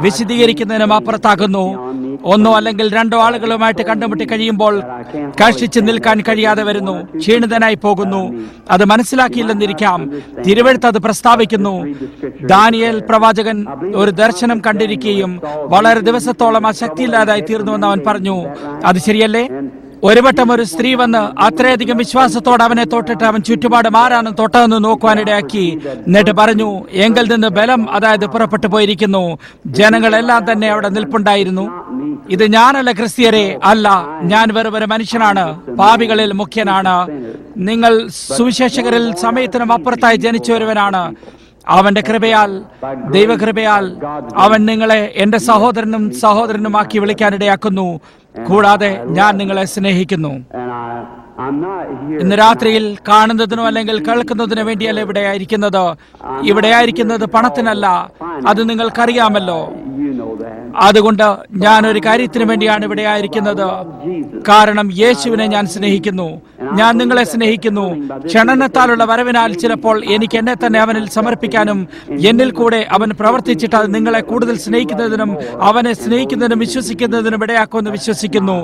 Speaker 1: വിശദീകരിക്കുന്നതിനും അപ്പുറത്താകുന്നു. ഒന്നോ അല്ലെങ്കിൽ രണ്ടോ ആളുകളുമായിട്ട് കണ്ടുമുട്ടി കഴിയുമ്പോൾ കഷ്ടിച്ച് നിൽക്കാൻ കഴിയാതെ വരുന്നു. ക്ഷീണിതനായി പോകുന്നു. അത് മനസ്സിലാക്കിയില്ലെന്നിരിക്കാം. തിരുവെഴുത്ത് അത് പ്രസ്താവിക്കുന്നു. ദാനിയേൽ പ്രവാചകൻ ഒരു ദർശനം കണ്ടിരിക്കുകയും വളരെ ദിവസത്തോളം ആ ശക്തിയില്ലാതായി തീർന്നുവെന്ന് അവൻ പറഞ്ഞു. അത് ശരിയല്ലേ? ഒരു വട്ടം ഒരു സ്ത്രീ വന്ന് അത്രയധികം വിശ്വാസത്തോടെ അവനെ തൊട്ടിട്ട് അവൻ ചുറ്റുപാടും ആരാണ് തൊട്ടതെന്ന് നോക്കുവാനിടയാക്കി. എന്നിട്ട് പറഞ്ഞു, എങ്കിൽ നിന്ന് ബലം, അതായത് പുറപ്പെട്ടു പോയിരിക്കുന്നു. ജനങ്ങളെല്ലാം തന്നെ അവിടെ നിൽപ്പുണ്ടായിരുന്നു. ഇത് ഞാനല്ല ക്രിസ്ത്യരെ, അല്ല, ഞാൻ വെറും മനുഷ്യനാണ്, പാപികളിൽ മുഖ്യനാണ്. നിങ്ങൾ സുവിശേഷകരിൽ സമയത്തിനും അപ്പുറത്തായി ജനിച്ച ഒരുവനാണ്. അവന്റെ കൃപയാൽ, ദൈവകൃപയാൽ അവൻ നിങ്ങളെ എന്റെ സഹോദരനുമാക്കി വിളിക്കാനിടയാക്കുന്നു. കൂടാതെ ഞാൻ നിങ്ങളെ സ്നേഹിക്കുന്നു. ഇന്ന് രാത്രിയിൽ കാണുന്നതിനോ അല്ലെങ്കിൽ കേൾക്കുന്നതിനോ വേണ്ടിയല്ല ഇവിടെയായിരിക്കുന്നത് പണത്തിനല്ല. അത് നിങ്ങൾക്കറിയാമല്ലോ. അതുകൊണ്ട് ഞാൻ ഒരു കാര്യത്തിന് വേണ്ടിയാണ് ഇവിടെ ആയിരിക്കുന്നത്. കാരണം യേശുവിനെ ഞാൻ സ്നേഹിക്കുന്നു. ഞാൻ നിങ്ങളെ സ്നേഹിക്കുന്നു. ക്ഷണനത്താലുള്ള വരവിനാൽ ചിലപ്പോൾ എനിക്ക് എന്നെ തന്നെ അവനിൽ സമർപ്പിക്കാനും എന്നിൽ കൂടെ അവൻ പ്രവർത്തിച്ചിട്ട് അത് നിങ്ങളെ കൂടുതൽ സ്നേഹിക്കുന്നതിനും അവനെ സ്നേഹിക്കുന്നതിനും വിശ്വസിക്കുന്നതിനും ഇടയാക്കുമെന്ന് വിശ്വസിക്കുന്നു.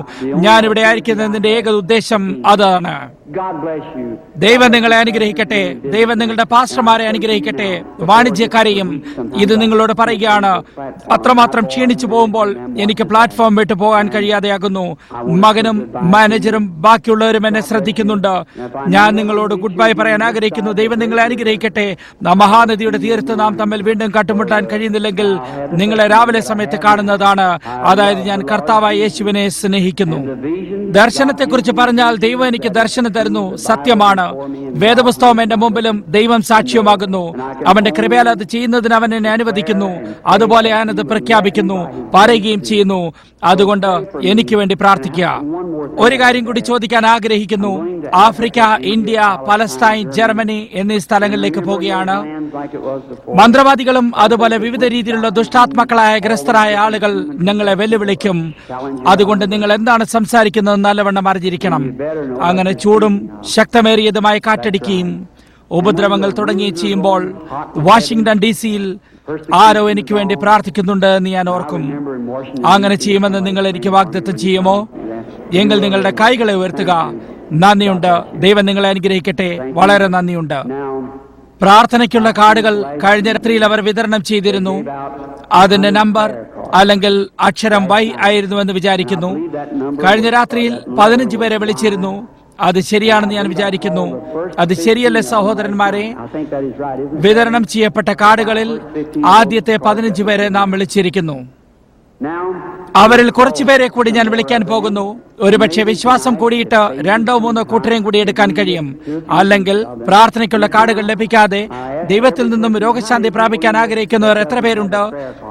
Speaker 1: ഞാൻ ഇവിടെ ആയിരിക്കുന്നതിന്റെ ഏക ഉദ്ദേശം അതാണ്. ദൈവം നിങ്ങളെ അനുഗ്രഹിക്കട്ടെ. ദൈവം നിങ്ങളുടെ പാസ്റ്റർമാരെ അനുഗ്രഹിക്കട്ടെ. വാണിജ്യക്കാരെയും ഇത് നിങ്ങളോട് പറയുകയാണ്. അത്രമാത്രം ക്ഷീണിച്ചു പോകുമ്പോൾ എനിക്ക് പ്ലാറ്റ്ഫോം വിട്ടു പോകാൻ കഴിയാതെയാകുന്നു. മകനും മാനേജറും ബാക്കിയുള്ളവരും എന്നെ ശ്രദ്ധിക്കുന്നുണ്ട്. ഞാൻ നിങ്ങളോട് ഗുഡ് ബൈ പറയാൻ ആഗ്രഹിക്കുന്നു. ദൈവം നിങ്ങളെ അനുഗ്രഹിക്കട്ടെ. മഹാനദിയുടെ തീരത്ത് നാം തമ്മിൽ വീണ്ടും കണ്ടുമുട്ടാൻ കഴിയുന്നില്ലെങ്കിൽ നിങ്ങളെ രാവിലെ സമയത്ത് കാണുന്നതാണ്. അതായത് ഞാൻ കർത്താവായ യേശുവിനെ സ്നേഹിക്കുന്നു. ദർശനത്തെക്കുറിച്ച് പറഞ്ഞാൽ ദൈവം എനിക്ക് ദർശനം തരുന്നു. സത്യമാണ്. വേദപുസ്തകം എന്റെ മുമ്പിലും ദൈവം സാക്ഷ്യമാകുന്നു. അവന്റെ കൃപയാൽ അത് ചെയ്യുന്നതിന് അവൻ എന്നെ അനുവദിക്കുന്നു. അതുപോലെ ഞാനത് പ്രഖ്യാപിക്കുന്നു, പറയുകയും ചെയ്യുന്നു. അതുകൊണ്ട് എനിക്ക് വേണ്ടി പ്രാർത്ഥിക്കുക. ഒരു കാര്യം കൂടി ചോദിക്കാൻ ആഗ്രഹിക്കുന്നു. ആഫ്രിക്ക, ഇന്ത്യ, പലസ്തീൻ, ജർമ്മനി എന്നീ സ്ഥലങ്ങളിലേക്ക് പോവുകയാണ്. മന്ത്രവാദികളും അതുപോലെ വിവിധ രീതിയിലുള്ള ദുഷ്ടാത്മാക്കളായ ഗ്രസ്തരായ ആളുകൾ ഞങ്ങളെ വെല്ലുവിളിക്കും. അതുകൊണ്ട് നിങ്ങൾ എന്താണ് സംസാരിക്കുന്നത് നല്ലവണ്ണം അറിഞ്ഞിരിക്കണം. അങ്ങനെ ചൂടും ശക്തമേറിയതുമായ കാറ്റടിക്കുകയും ഉപദ്രവങ്ങൾ തുടങ്ങുകയും ചെയ്യുമ്പോൾ വാഷിംഗ്ടൺ DC-യിൽ ആരോ എനിക്ക് വേണ്ടി പ്രാർത്ഥിക്കുന്നുണ്ട് എന്ന് ഞാൻ ഓർക്കും. അങ്ങനെ ചെയ്യുമെന്ന് നിങ്ങൾ എനിക്ക് വാഗ്ദത്തം ചെയ്യുമോ? എങ്കിൽ നിങ്ങളുടെ കൈകളെ ഉയർത്തുക. നന്ദിയുണ്ട്. ദൈവം നിങ്ങളെ അനുഗ്രഹിക്കട്ടെ. വളരെ നന്ദിയുണ്ട്. പ്രാർത്ഥനയ്ക്കുള്ള കാർഡുകൾ കഴിഞ്ഞ രാത്രിയിൽ അവർ വിതരണം ചെയ്തിരുന്നു. അതിന്റെ നമ്പർ അല്ലെങ്കിൽ അക്ഷരം Y ആയിരുന്നുവെന്ന് വിചാരിക്കുന്നു. കഴിഞ്ഞ രാത്രിയിൽ 15 പേരെ വിളിച്ചിരുന്നു. അത് ശരിയാണെന്ന് ഞാൻ വിചാരിക്കുന്നു. അത് ശരിയല്ലേ സഹോദരന്മാരെ? വിതരണം ചെയ്യപ്പെട്ട കാർഡുകളിൽ ആദ്യത്തെ 15 പേരെ നാം വിളിച്ചിരിക്കുന്നു. അവരിൽ കുറച്ചുപേരെ കൂടി ഞാൻ വിളിക്കാൻ പോകുന്നു. ഒരുപക്ഷെ വിശ്വാസം കൂടിയിട്ട് 2 3 കൂട്ടരെയും കൂടി എടുക്കാൻ കഴിയും. അല്ലെങ്കിൽ പ്രാർത്ഥനയ്ക്കുള്ള കാർഡുകൾ ലഭിക്കാതെ ദൈവത്തിൽ നിന്നും രോഗശാന്തി പ്രാപിക്കാൻ ആഗ്രഹിക്കുന്നവർ എത്ര പേരുണ്ട്?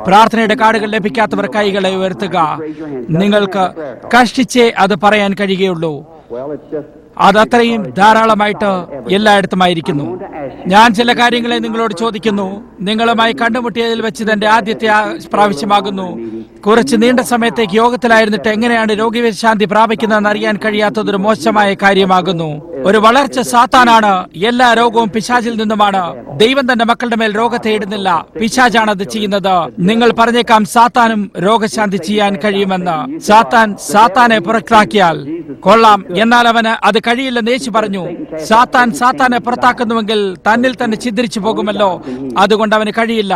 Speaker 1: പ്രാർത്ഥനയുടെ കാർഡുകൾ ലഭിക്കാത്തവർ കൈകളെ ഉയർത്തുക. നിങ്ങൾക്ക് കഷ്ടിച്ചേ അത് പറയാൻ കഴിയുകയുള്ളൂ. അതത്രയും ധാരാളമായിട്ട് എല്ലായിടത്തുമായിരിക്കുന്നു. ഞാൻ ചില കാര്യങ്ങളെ നിങ്ങളോട് ചോദിക്കുന്നു. നിങ്ങളുമായി കണ്ടുമുട്ടിയതിൽ വെച്ച് തന്റെ ആദ്യത്തെ പ്രാവശ്യമാകുന്നു. കുറച്ച് നീണ്ട സമയത്തേക്ക് യോഗത്തിലായിരുന്നിട്ട് എങ്ങനെയാണ് രോഗശാന്തി പ്രാപിക്കുന്നതെന്ന് അറിയാൻ കഴിയാത്തതൊരു മോശമായ കാര്യമാകുന്നു. ഒരു വളർച്ച സാത്താനാണ്. എല്ലാ രോഗവും പിശാചിൽ നിന്നുമാണ്. ദൈവം തന്റെ മക്കളുടെ മേൽ രോഗത്തെ ഇടുന്നില്ല, പിശാചാണ് അത് ചെയ്യുന്നത്. നിങ്ങൾ പറഞ്ഞേക്കാം സാത്താനും രോഗശാന്തി ചെയ്യാൻ കഴിയുമെന്ന്. സാത്താനെ പുറത്താക്കിയാൽ കൊള്ളാം, എന്നാൽ അവന് അത് കഴിയില്ലെന്ന് യേശു പറഞ്ഞു. സാത്താനെ പുറത്താക്കുന്നുവെങ്കിൽ തന്നിൽ തന്നെ ഛിദ്രിച്ചു പോകുമല്ലോ. അതുകൊണ്ട് അവന് കഴിയില്ല.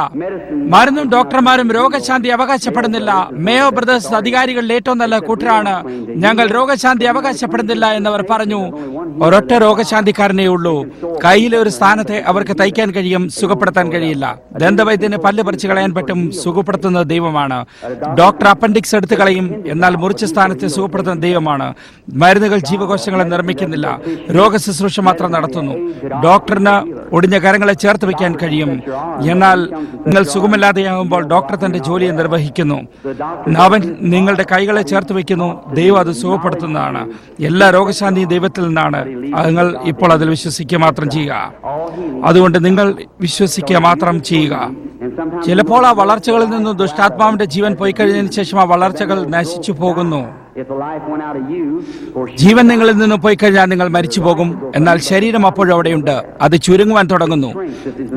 Speaker 1: മരുന്നും ഡോക്ടർമാരും രോഗശാന്തി അവകാശപ്പെടുന്നില്ല. മേയോ ബ്രദേഴ്സ് അധികാരികളിൽ ഏറ്റവും നല്ല കൂട്ടരാണ്. ഞങ്ങൾ രോഗശാന്തി അവകാശപ്പെടുന്നില്ല എന്നവർ പറഞ്ഞു. ഒരൊറ്റ രോഗശാന്തിക്കാരനേ ഉള്ളൂ. കയ്യിലെ ഒരു സ്ഥാനത്തെ അവർക്ക് തയ്ക്കാൻ കഴിയും, സുഖപ്പെടുത്താൻ കഴിയില്ല. ദന്തവൈദ്യന് പല്ല് പറിച്ചു കളയാൻ പറ്റും, സുഖപ്പെടുത്തുന്നത് ദൈവമാണ്. ഡോക്ടർ അപ്പൻഡിക്സ് എടുത്തു കളയും, എന്നാൽ മുറിച്ച സ്ഥാനത്തെ സുഖപ്പെടുത്തുന്ന ദൈവമാണ്. മരുന്നുകൾ ജീവകോശങ്ങളെ നിർമ്മിക്കുന്നില്ല, രോഗശുശ്രൂഷ മാത്രം നടത്തുന്നു. ഡോക്ടറിന് ഒടിഞ്ഞ കരങ്ങളെ ചേർത്ത് വെക്കാൻ കഴിയും, എന്നാൽ നിങ്ങൾ സുഖമില്ലാതെയാകുമ്പോൾ ഡോക്ടർ തന്റെ ജോലിയെ നിർവഹിക്കുന്നു. അവൻ നിങ്ങളുടെ കൈകളെ ചേർത്ത് വെക്കുന്നു, ദൈവം അത് സുഖപ്പെടുത്തുന്നതാണ്. എല്ലാ രോഗശാന്തിയും ദൈവത്തിൽ നിന്നാണ്. നിങ്ങൾ ഇപ്പോൾ അതിൽ വിശ്വസിക്കുക മാത്രം ചെയ്യുക. അതുകൊണ്ട് നിങ്ങൾ വിശ്വസിക്കുക മാത്രം ചെയ്യുക. ചിലപ്പോൾ ആ വളർച്ചകളിൽ നിന്നും ദുഷ്ടാത്മാവിന്റെ ജീവൻ പോയി കഴിഞ്ഞതിന് ശേഷം ആ വളർച്ചകൾ നശിച്ചു പോകുന്നു. ജീവൻ നിങ്ങളിൽ നിന്ന് പോയി കഴിഞ്ഞാൽ നിങ്ങൾ മരിച്ചു പോകും, എന്നാൽ ശരീരം അപ്പോഴും അവിടെയുണ്ട്. അത് ചുരുങ്ങുവാൻ തുടങ്ങുന്നു.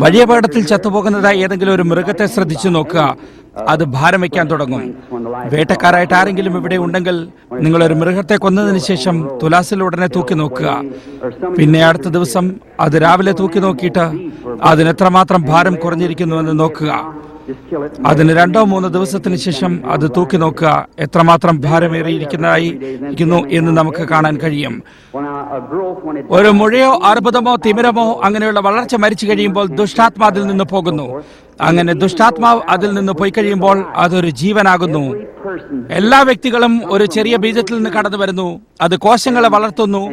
Speaker 1: വലിയ അപകടത്തിൽ ചത്തുപോകുന്നതായി ഏതെങ്കിലും ഒരു മൃഗത്തെ ശ്രദ്ധിച്ചു നോക്കുക, അത് ഭാരം വയ്ക്കാൻ തുടങ്ങും. വേട്ടക്കാരായിട്ട് ആരെങ്കിലും ഇവിടെ ഉണ്ടെങ്കിൽ നിങ്ങൾ ഒരു മൃഗത്തെ കൊന്നതിന് ശേഷം തുലാസിൽ ഉടനെ തൂക്കി നോക്കുക. പിന്നെ അടുത്ത ദിവസം അത് രാവിലെ തൂക്കി നോക്കിയിട്ട് അതിന് എത്രമാത്രം ഭാരം കുറഞ്ഞിരിക്കുന്നുവെന്ന് നോക്കുക. അതിന് 2-3 ദിവസത്തിന് ശേഷം അത് തൂക്കി നോക്കുക, എത്രമാത്രം ഭാരമേറിയിരിക്കുന്നതായിരിക്കുന്നു എന്ന് നമുക്ക് കാണാൻ കഴിയും. ഒരു മുഴയോ അർബുദമോ തിമിരമോ അങ്ങനെയുള്ള വളർച്ച മരിച്ചു കഴിയുമ്പോൾ ദുഷ്ടാത്മാ അതിൽ നിന്ന് പോകുന്നു. അങ്ങനെ ദുഷ്ടാത്മാവ് അതിൽ നിന്ന് പോയി കഴിയുമ്പോൾ അതൊരു ജീവനാകുന്നു. എല്ലാ വ്യക്തികളും ഒരു ചെറിയ ബീജത്തിൽ നിന്ന് കടന്നു വരുന്നു. അത് കോശങ്ങളെ വളർത്തുന്നു.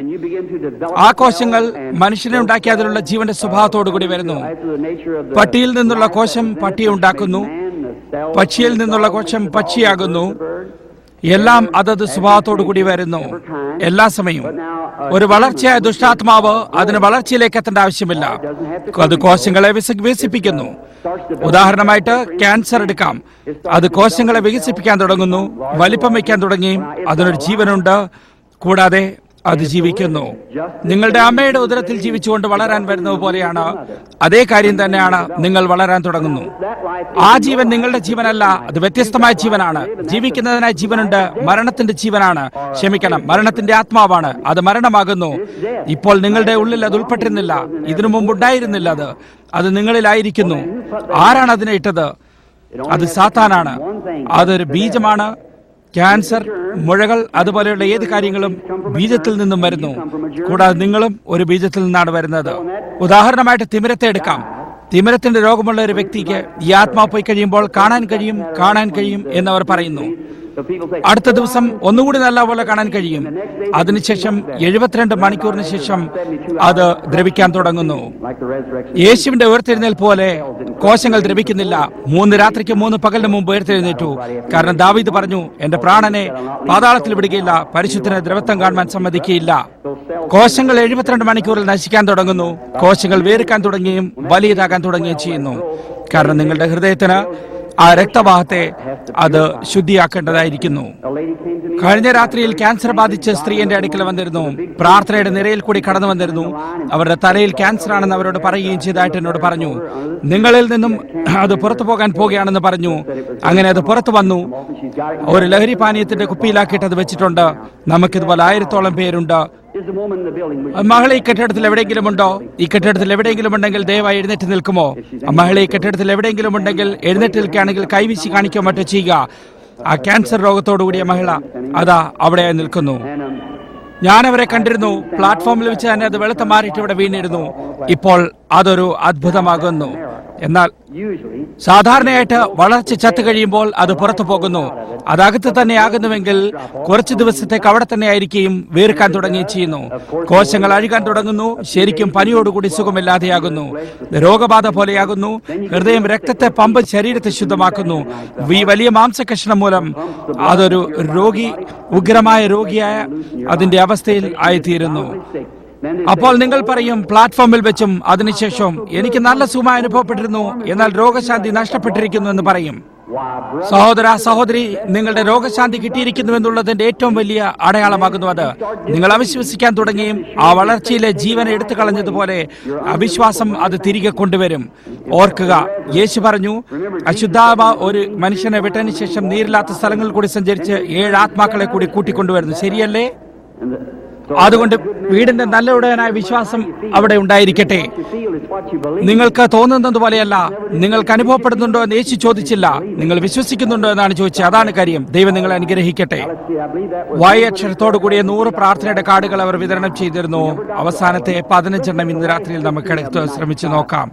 Speaker 1: ആ കോശങ്ങൾ മനുഷ്യനെ ഉണ്ടാക്കി അതിലുള്ള ജീവന്റെ സ്വഭാവത്തോടു കൂടി വരുന്നു. പട്ടിയിൽ നിന്നുള്ള കോശം പട്ടിയെ ഉണ്ടാക്കുന്നു, പക്ഷിയിൽ നിന്നുള്ള കോശം പക്ഷിയാകുന്നു. എല്ലാം അതത് സ്വഭാവത്തോടു കൂടി വരുന്നു എല്ലാ സമയവും. ഒരു വളർച്ചയായ ദുഷ്ടാത്മാവ് അതിന് വളർച്ചയിലേക്ക് എത്തേണ്ട ആവശ്യമില്ല, അത് കോശങ്ങളെ വികസിപ്പിക്കുന്നു. ഉദാഹരണമായിട്ട് ക്യാൻസർ എടുക്കാം. അത് കോശങ്ങളെ വികസിപ്പിക്കാൻ തുടങ്ങുന്നു, വലിപ്പം വയ്ക്കാൻ തുടങ്ങി, അതിനൊരു ജീവനുണ്ട്, കൂടാതെ അത് ജീവിക്കുന്നു. നിങ്ങളുടെ അമ്മയുടെ ഉദരത്തിൽ ജീവിച്ചുകൊണ്ട് വളരാൻ വരുന്നത് പോലെയാണ്. അതേ കാര്യം തന്നെയാണ്, നിങ്ങൾ വളരാൻ തുടങ്ങുന്നു. ആ ജീവൻ നിങ്ങളുടെ ജീവനല്ല, അത് വ്യത്യസ്തമായ ജീവനാണ്. ജീവിക്കുന്നതിനായി ജീവനുണ്ട്, മരണത്തിന്റെ ജീവനാണ്. ക്ഷമിക്കണം, മരണത്തിന്റെ ആത്മാവാണ്. അത് മരണമാകുന്നു. ഇപ്പോൾ നിങ്ങളുടെ ഉള്ളിൽ അത് ഉൾപ്പെട്ടിരുന്നില്ല, ഇതിനു മുമ്പ് ഉണ്ടായിരുന്നില്ല. അത് നിങ്ങളിലായിരിക്കുന്നു. ആരാണ് അതിനെ ഇട്ടത്? അത് സാത്താനാണ്. അതൊരു ബീജമാണ്. ക്യാൻസർ, മുഴകൾ, അതുപോലെയുള്ള ഏത് കാര്യങ്ങളും ബീജത്തിൽ നിന്നും വരുന്നു. കൂടാതെ നിങ്ങളും ഒരു ബീജത്തിൽ നിന്നാണ് വരുന്നത്. ഉദാഹരണമായിട്ട് തിമിരത്തെ എടുക്കാം. തിമിരത്തിന്റെ രോഗമുള്ള ഒരു വ്യക്തിക്ക് ഈ ആത്മാവ് പോയി കഴിയുമ്പോൾ കാണാൻ കഴിയും എന്നവർ പറയുന്നു. അടുത്ത ദിവസം ഒന്നുകൂടി നല്ലപോലെ കാണാൻ കഴിയും. അതിനുശേഷം 72 മണിക്കൂറിന് ശേഷം അത് ദ്രവിക്കാൻ തുടങ്ങുന്നു. യേശുവിന്റെ ഉയർത്തെഴുന്നേൽ പോലെ കോശങ്ങൾ ദ്രവിക്കുന്നില്ല. 3 രാത്രിക്ക് 3 പകലിന് മുമ്പ് ഉയർത്തെഴുന്നേറ്റു. കാരണം ദാവീദ് പറഞ്ഞു, എന്റെ പ്രാണനെ പാതാളത്തിൽ വിടുകയില്ല, പരിശുദ്ധനെ ദ്രവത്വം കാണുവാൻ സമ്മതിക്കുകയില്ല. കോശങ്ങൾ 72 മണിക്കൂറിൽ നശിക്കാൻ തുടങ്ങുന്നു. കോശങ്ങൾ വേർക്കാൻ തുടങ്ങുകയും വലിയതാകാൻ തുടങ്ങുകയും ചെയ്യുന്നു. കാരണം നിങ്ങളുടെ ഹൃദയത്തിന് ആ രക്തവാഹത്തെ അത് ശുദ്ധിയാക്കേണ്ടതായിരിക്കുന്നു. കഴിഞ്ഞ രാത്രിയിൽ ക്യാൻസർ ബാധിച്ച സ്ത്രീ എന്റെ അടുക്കൽ വന്നിരുന്നു. പ്രാർത്ഥനയുടെ നിരയിൽ കൂടി കടന്നു വന്നിരുന്നു. അവരുടെ തലയിൽ ക്യാൻസർ ആണെന്ന് അവരോട് പറയുകയും ചെയ്തതായിട്ട് എന്നോട് പറഞ്ഞു. നിങ്ങളിൽ നിന്നും അത് പുറത്തു പോകാൻ പോകുകയാണെന്ന് പറഞ്ഞു. അങ്ങനെ അത് പുറത്തു വന്നു. ഒരു ലഹരി പാനീയത്തിന്റെ കുപ്പിയിലാക്കിയിട്ട് അത് വെച്ചിട്ടുണ്ട്. നമുക്കിതുപോലെ 1000-ഓളം പേരുണ്ട്. മകളെ ഈ കെട്ടിടത്തിൽ എവിടെയെങ്കിലും ഉണ്ടോ? ഈ കെട്ടിടത്തിൽ എവിടെയെങ്കിലും ഉണ്ടെങ്കിൽ ദയവായി എഴുന്നേറ്റ് നിൽക്കുമോ? മകളെ ഈ കെട്ടിടത്തിൽ എവിടെയെങ്കിലും ഉണ്ടെങ്കിൽ എഴുന്നേറ്റ് നിൽക്കുകയാണെങ്കിൽ കൈവീശി കാണിക്കുക മറ്റോ ചെയ്യുക. ആ ക്യാൻസർ രോഗത്തോടുകൂടിയ മഹിള അതാ അവിടെ നിൽക്കുന്നു. ഞാനവരെ കണ്ടിരുന്നു. പ്ലാറ്റ്ഫോമിൽ വെച്ച് തന്നെ അത് വെളുത്ത മാറിയിട്ട് ഇവിടെ വീണിരുന്നു. ഇപ്പോൾ അതൊരു അത്ഭുതമാകുന്നു. എന്നാൽ സാധാരണയായിട്ട് വളർച്ച ചത്തു കഴിയുമ്പോൾ അത് പുറത്തു പോകുന്നു. അതകത്ത് തന്നെ ആകുന്നുവെങ്കിൽ കുറച്ചു ദിവസത്തേക്ക് അവിടെ തന്നെ ആയിരിക്കുകയും വീർക്കാൻ തുടങ്ങുകയും ചെയ്യുന്നു. കോശങ്ങൾ അഴുകാൻ തുടങ്ങുന്നു. ശരിക്കും പനിയോടുകൂടി സുഖമില്ലാതെയാകുന്നു. രോഗബാധ പോലെയാകുന്നു. ഹൃദയം രക്തത്തെ പമ്പ് ശരീരത്തെ ശുദ്ധമാക്കുന്നു. ഈ വലിയ മാംസകഷ്ണം മൂലം അതൊരു ഉഗ്രമായ രോഗിയായ അതിന്റെ അവസ്ഥയിൽ ആയിത്തീരുന്നു. അപ്പോൾ നിങ്ങൾ പറയും, പ്ലാറ്റ്ഫോമിൽ വെച്ചും അതിനുശേഷം എനിക്ക് നല്ല സുഖം അനുഭവപ്പെട്ടിരുന്നു, എന്നാൽ രോഗശാന്തി നഷ്ടപ്പെട്ടിരിക്കുന്നു എന്ന് പറയും. സഹോദര സഹോദരി, നിങ്ങളുടെ രോഗശാന്തി കിട്ടിയിരിക്കുന്നു എന്നുള്ളതിന്റെ ഏറ്റവും വലിയ അടയാളമാകുന്നു അത്. നിങ്ങൾ അവിശ്വസിക്കാൻ തുടങ്ങിയും ആ വളർച്ചയിലെ ജീവനെ എടുത്തു കളഞ്ഞതുപോലെ അവിശ്വാസം അത് തിരികെ കൊണ്ടുവരും. ഓർക്കുക, യേശു പറഞ്ഞു, അശുദ്ധാത്മ ഒരു മനുഷ്യനെ വിട്ടതിന് ശേഷം നീരില്ലാത്ത സ്ഥലങ്ങളിൽ കൂടി സഞ്ചരിച്ച് 7 ആത്മാക്കളെ കൂടി കൂട്ടിക്കൊണ്ടുവരുന്നു. ശരിയല്ലേ? അതുകൊണ്ട് വീടിന്റെ നല്ല ഉടയനായ വിശ്വാസം അവിടെ ഉണ്ടായിരിക്കട്ടെ. നിങ്ങൾക്ക് തോന്നുന്നത് പോലെയല്ല. നിങ്ങൾക്ക് അനുഭവപ്പെടുന്നുണ്ടോ എന്ന് യേശു ചോദിച്ചില്ല, നിങ്ങൾ വിശ്വസിക്കുന്നുണ്ടോ എന്നാണ് ചോദിച്ചത്. അതാണ് കാര്യം. ദൈവം നിങ്ങളെ അനുഗ്രഹിക്കട്ടെ. Y അക്ഷരത്തോടു കൂടിയ 100 പ്രാർത്ഥനയുടെ കാർഡുകൾ അവർ വിതരണം ചെയ്തിരുന്നു. അവസാനത്തെ 15 ഇന്ന് രാത്രിയിൽ നമുക്ക് എടുത്ത് ശ്രമിച്ചു നോക്കാം.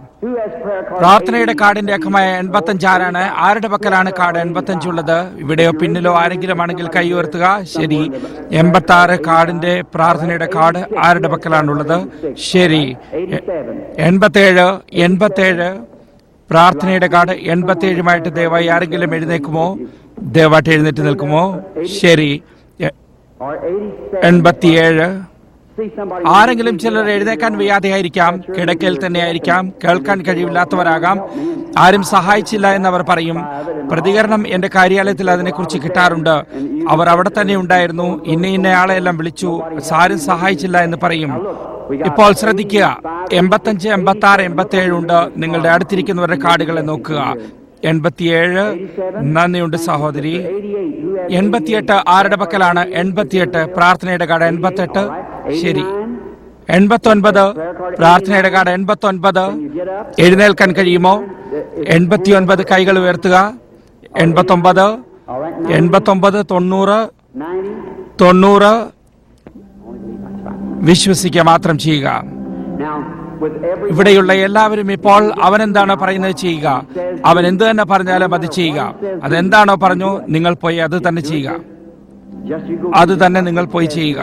Speaker 1: പ്രാർത്ഥനയുടെ കാർഡിന്റെ അക്കമായ 85 ആരാണ്? ആരുടെ പക്കലാണ് കാർഡ് 85 ഉള്ളത്? ഇവിടെയോ പിന്നിലോ ആരെങ്കിലും ആണെങ്കിൽ കൈ ഉയർത്തുക. ശരി. 86 കാർഡിന്റെ പ്രാർത്ഥനയുടെ കാർഡ് ആരുടെ പക്കലാണുള്ളത്? ശരി. 87 പ്രാർത്ഥനയുടെ കാർഡ് 87 ദയവായി ആരെങ്കിലും എഴുന്നേക്കുമോ? ദയവായിട്ട് എഴുന്നേറ്റ് നിൽക്കുമോ? ശരി. 87. ആരെങ്കിലും ചിലർ എഴുന്നേക്കാൻ വയ്യാതെയായിരിക്കാം, കിടക്കയിൽ തന്നെ ആയിരിക്കാം, കേൾക്കാൻ കഴിവില്ലാത്തവരാകാം, ആരും സഹായിച്ചില്ല എന്നവർ പറയും. പ്രതികരണം എന്റെ കാര്യാലയത്തിൽ അതിനെക്കുറിച്ച് കിട്ടാറുണ്ട്. അവർ അവിടെ തന്നെ ഉണ്ടായിരുന്നു, ഇന്നയാളെയെല്ലാം വിളിച്ചു, ആരും സഹായിച്ചില്ല എന്ന് പറയും. ഇപ്പോൾ ശ്രദ്ധിക്കുക, 85, 86, 87 ഉണ്ട്. നിങ്ങളുടെ അടുത്തിരിക്കുന്നവരുടെ കാർഡുകളെ നോക്കുക. 87. നന്ദിയുണ്ട് സഹോദരി. 88 ആരുടെ പക്കലാണ്? 88 പ്രാർത്ഥനയുടെ കാർഡ് 88. ശരി. 89 പ്രാർത്ഥനയുടെ കാർഡ് 89. എഴുന്നേൽക്കാൻ കഴിയുമോ? 89 കൈകൾ ഉയർത്തുക. 89, 90. വിശ്വസിക്കുക മാത്രം ചെയ്യുക. ഇവിടെയുള്ള എല്ലാവരും ഇപ്പോൾ അവൻ എന്താണ് പറയുന്നത് ചെയ്യുക. അവൻ എന്ത് തന്നെ പറഞ്ഞാലും അത് ചെയ്യുക. അതെന്താണോ പറഞ്ഞു നിങ്ങൾ പോയി അത് തന്നെ ചെയ്യുക. അത് തന്നെ നിങ്ങൾ പോയി ചെയ്യുക.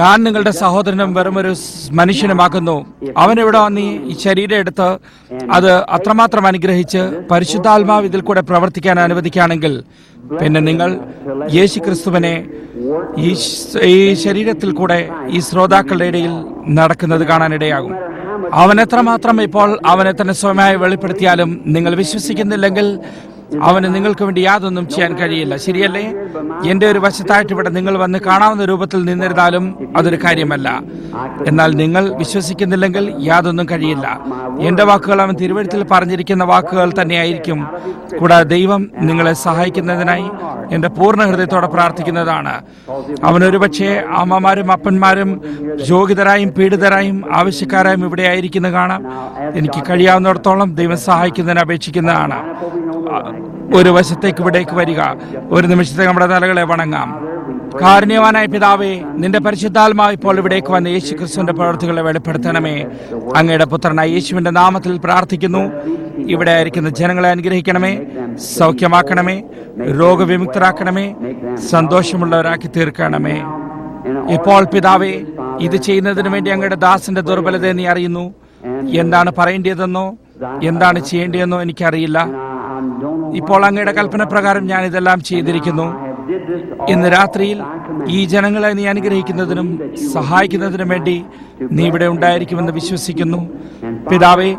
Speaker 1: ഞാൻ നിങ്ങളുടെ സഹോദരനും വെറുമൊരു മനുഷ്യനുമാക്കുന്നു. അവനെവിടെ വന്ന് ഈ ശരീരം എടുത്ത് അത് അത്രമാത്രം അനുഗ്രഹിച്ച് പരിശുദ്ധാത്മാവ് ഇതിൽ കൂടെ പ്രവർത്തിക്കാൻ അനുവദിക്കുകയാണെങ്കിൽ പിന്നെ നിങ്ങൾ യേശു ക്രിസ്തുവിനെ ഈ ശരീരത്തിൽ കൂടെ ഈ ശ്രോതാക്കളുടെ ഇടയിൽ നടക്കുന്നത് കാണാനിടയാകും. അവൻ എത്രമാത്രം ഇപ്പോൾ അവനെ തന്നെ സ്വയമായി വെളിപ്പെടുത്തിയാലും നിങ്ങൾ വിശ്വസിക്കുന്നില്ലെങ്കിൽ അവന് നിങ്ങൾക്ക് വേണ്ടി യാതൊന്നും ചെയ്യാൻ കഴിയില്ല. ശരിയല്ലേ? എന്റെ ഒരു വശത്തായിട്ട് ഇവിടെ നിങ്ങൾ വന്ന് കാണാവുന്ന രൂപത്തിൽ നിന്നിരുന്നാലും അതൊരു കാര്യമല്ല. എന്നാൽ നിങ്ങൾ വിശ്വസിക്കുന്നില്ലെങ്കിൽ യാതൊന്നും കഴിയില്ല. എന്റെ വാക്കുകൾ അവൻ തിരുവഴുത്തിൽ പറഞ്ഞിരിക്കുന്ന വാക്കുകൾ തന്നെയായിരിക്കും. കൂടാതെ ദൈവം നിങ്ങളെ സഹായിക്കുന്നതിനായി എന്റെ പൂർണ്ണ ഹൃദയത്തോടെ പ്രാർത്ഥിക്കുന്നതാണ്. അവനൊരുപക്ഷെ അമ്മമാരും അപ്പന്മാരും രോഗിതരായും പീഡിതരായും ആവശ്യക്കാരായും ഇവിടെ ആയിരിക്കുന്ന കാണാം. എനിക്ക് കഴിയാവുന്നിടത്തോളം ദൈവം സഹായിക്കുന്നതിന് അപേക്ഷിക്കുന്നതാണ്. ഒരു വശത്തേക്ക് ഇവിടേക്ക് വരിക. ഒരു നിമിഷത്തേക്ക് നമ്മുടെ തലകളെ വണങ്ങാം. കാരുണ്യവാനായ പിതാവേ, നിന്റെ പരിശുദ്ധാത്മാവ് ഇപ്പോൾ ഇവിടേക്ക് വന്ന് യേശു ക്രിസ്തുവിന്റെ പ്രവൃത്തികളെ വെളിപ്പെടുത്തണമേ. അങ്ങയുടെ പുത്രനായ യേശുവിന്റെ നാമത്തിൽ പ്രാർത്ഥിക്കുന്നു. ഇവിടെ ആയിരിക്കുന്ന ജനങ്ങളെ അനുഗ്രഹിക്കണമേ, സൗഖ്യമാക്കണമേ, രോഗവിമുക്തരാക്കണമേ, സന്തോഷമുള്ളവരാക്കി തീർക്കണമേ. ഇപ്പോൾ പിതാവേ, ഇത് ചെയ്യുന്നതിന് വേണ്ടി അങ്ങയുടെ ദാസന്റെ ദുർബലത നീ അറിയുന്നു. എന്താണ് പറയേണ്ടതെന്നോ എന്താണ് ചെയ്യേണ്ടതെന്നോ എനിക്കറിയില്ല. ഇപ്പോൾ അങ്ങയുടെ കൽപ്പന പ്രകാരം ഞാൻ ഇതെല്ലാം ചെയ്തിരിക്കുന്നു. ഇന്ന് രാത്രിയിൽ ഈ ജനങ്ങളെ നീ അനുഗ്രഹിക്കുന്നതിനും സഹായിക്കുന്നതിനും വേണ്ടി നീ ഇവിടെ ഉണ്ടായിരിക്കുമെന്ന് വിശ്വസിക്കുന്നു. പിതാവേ,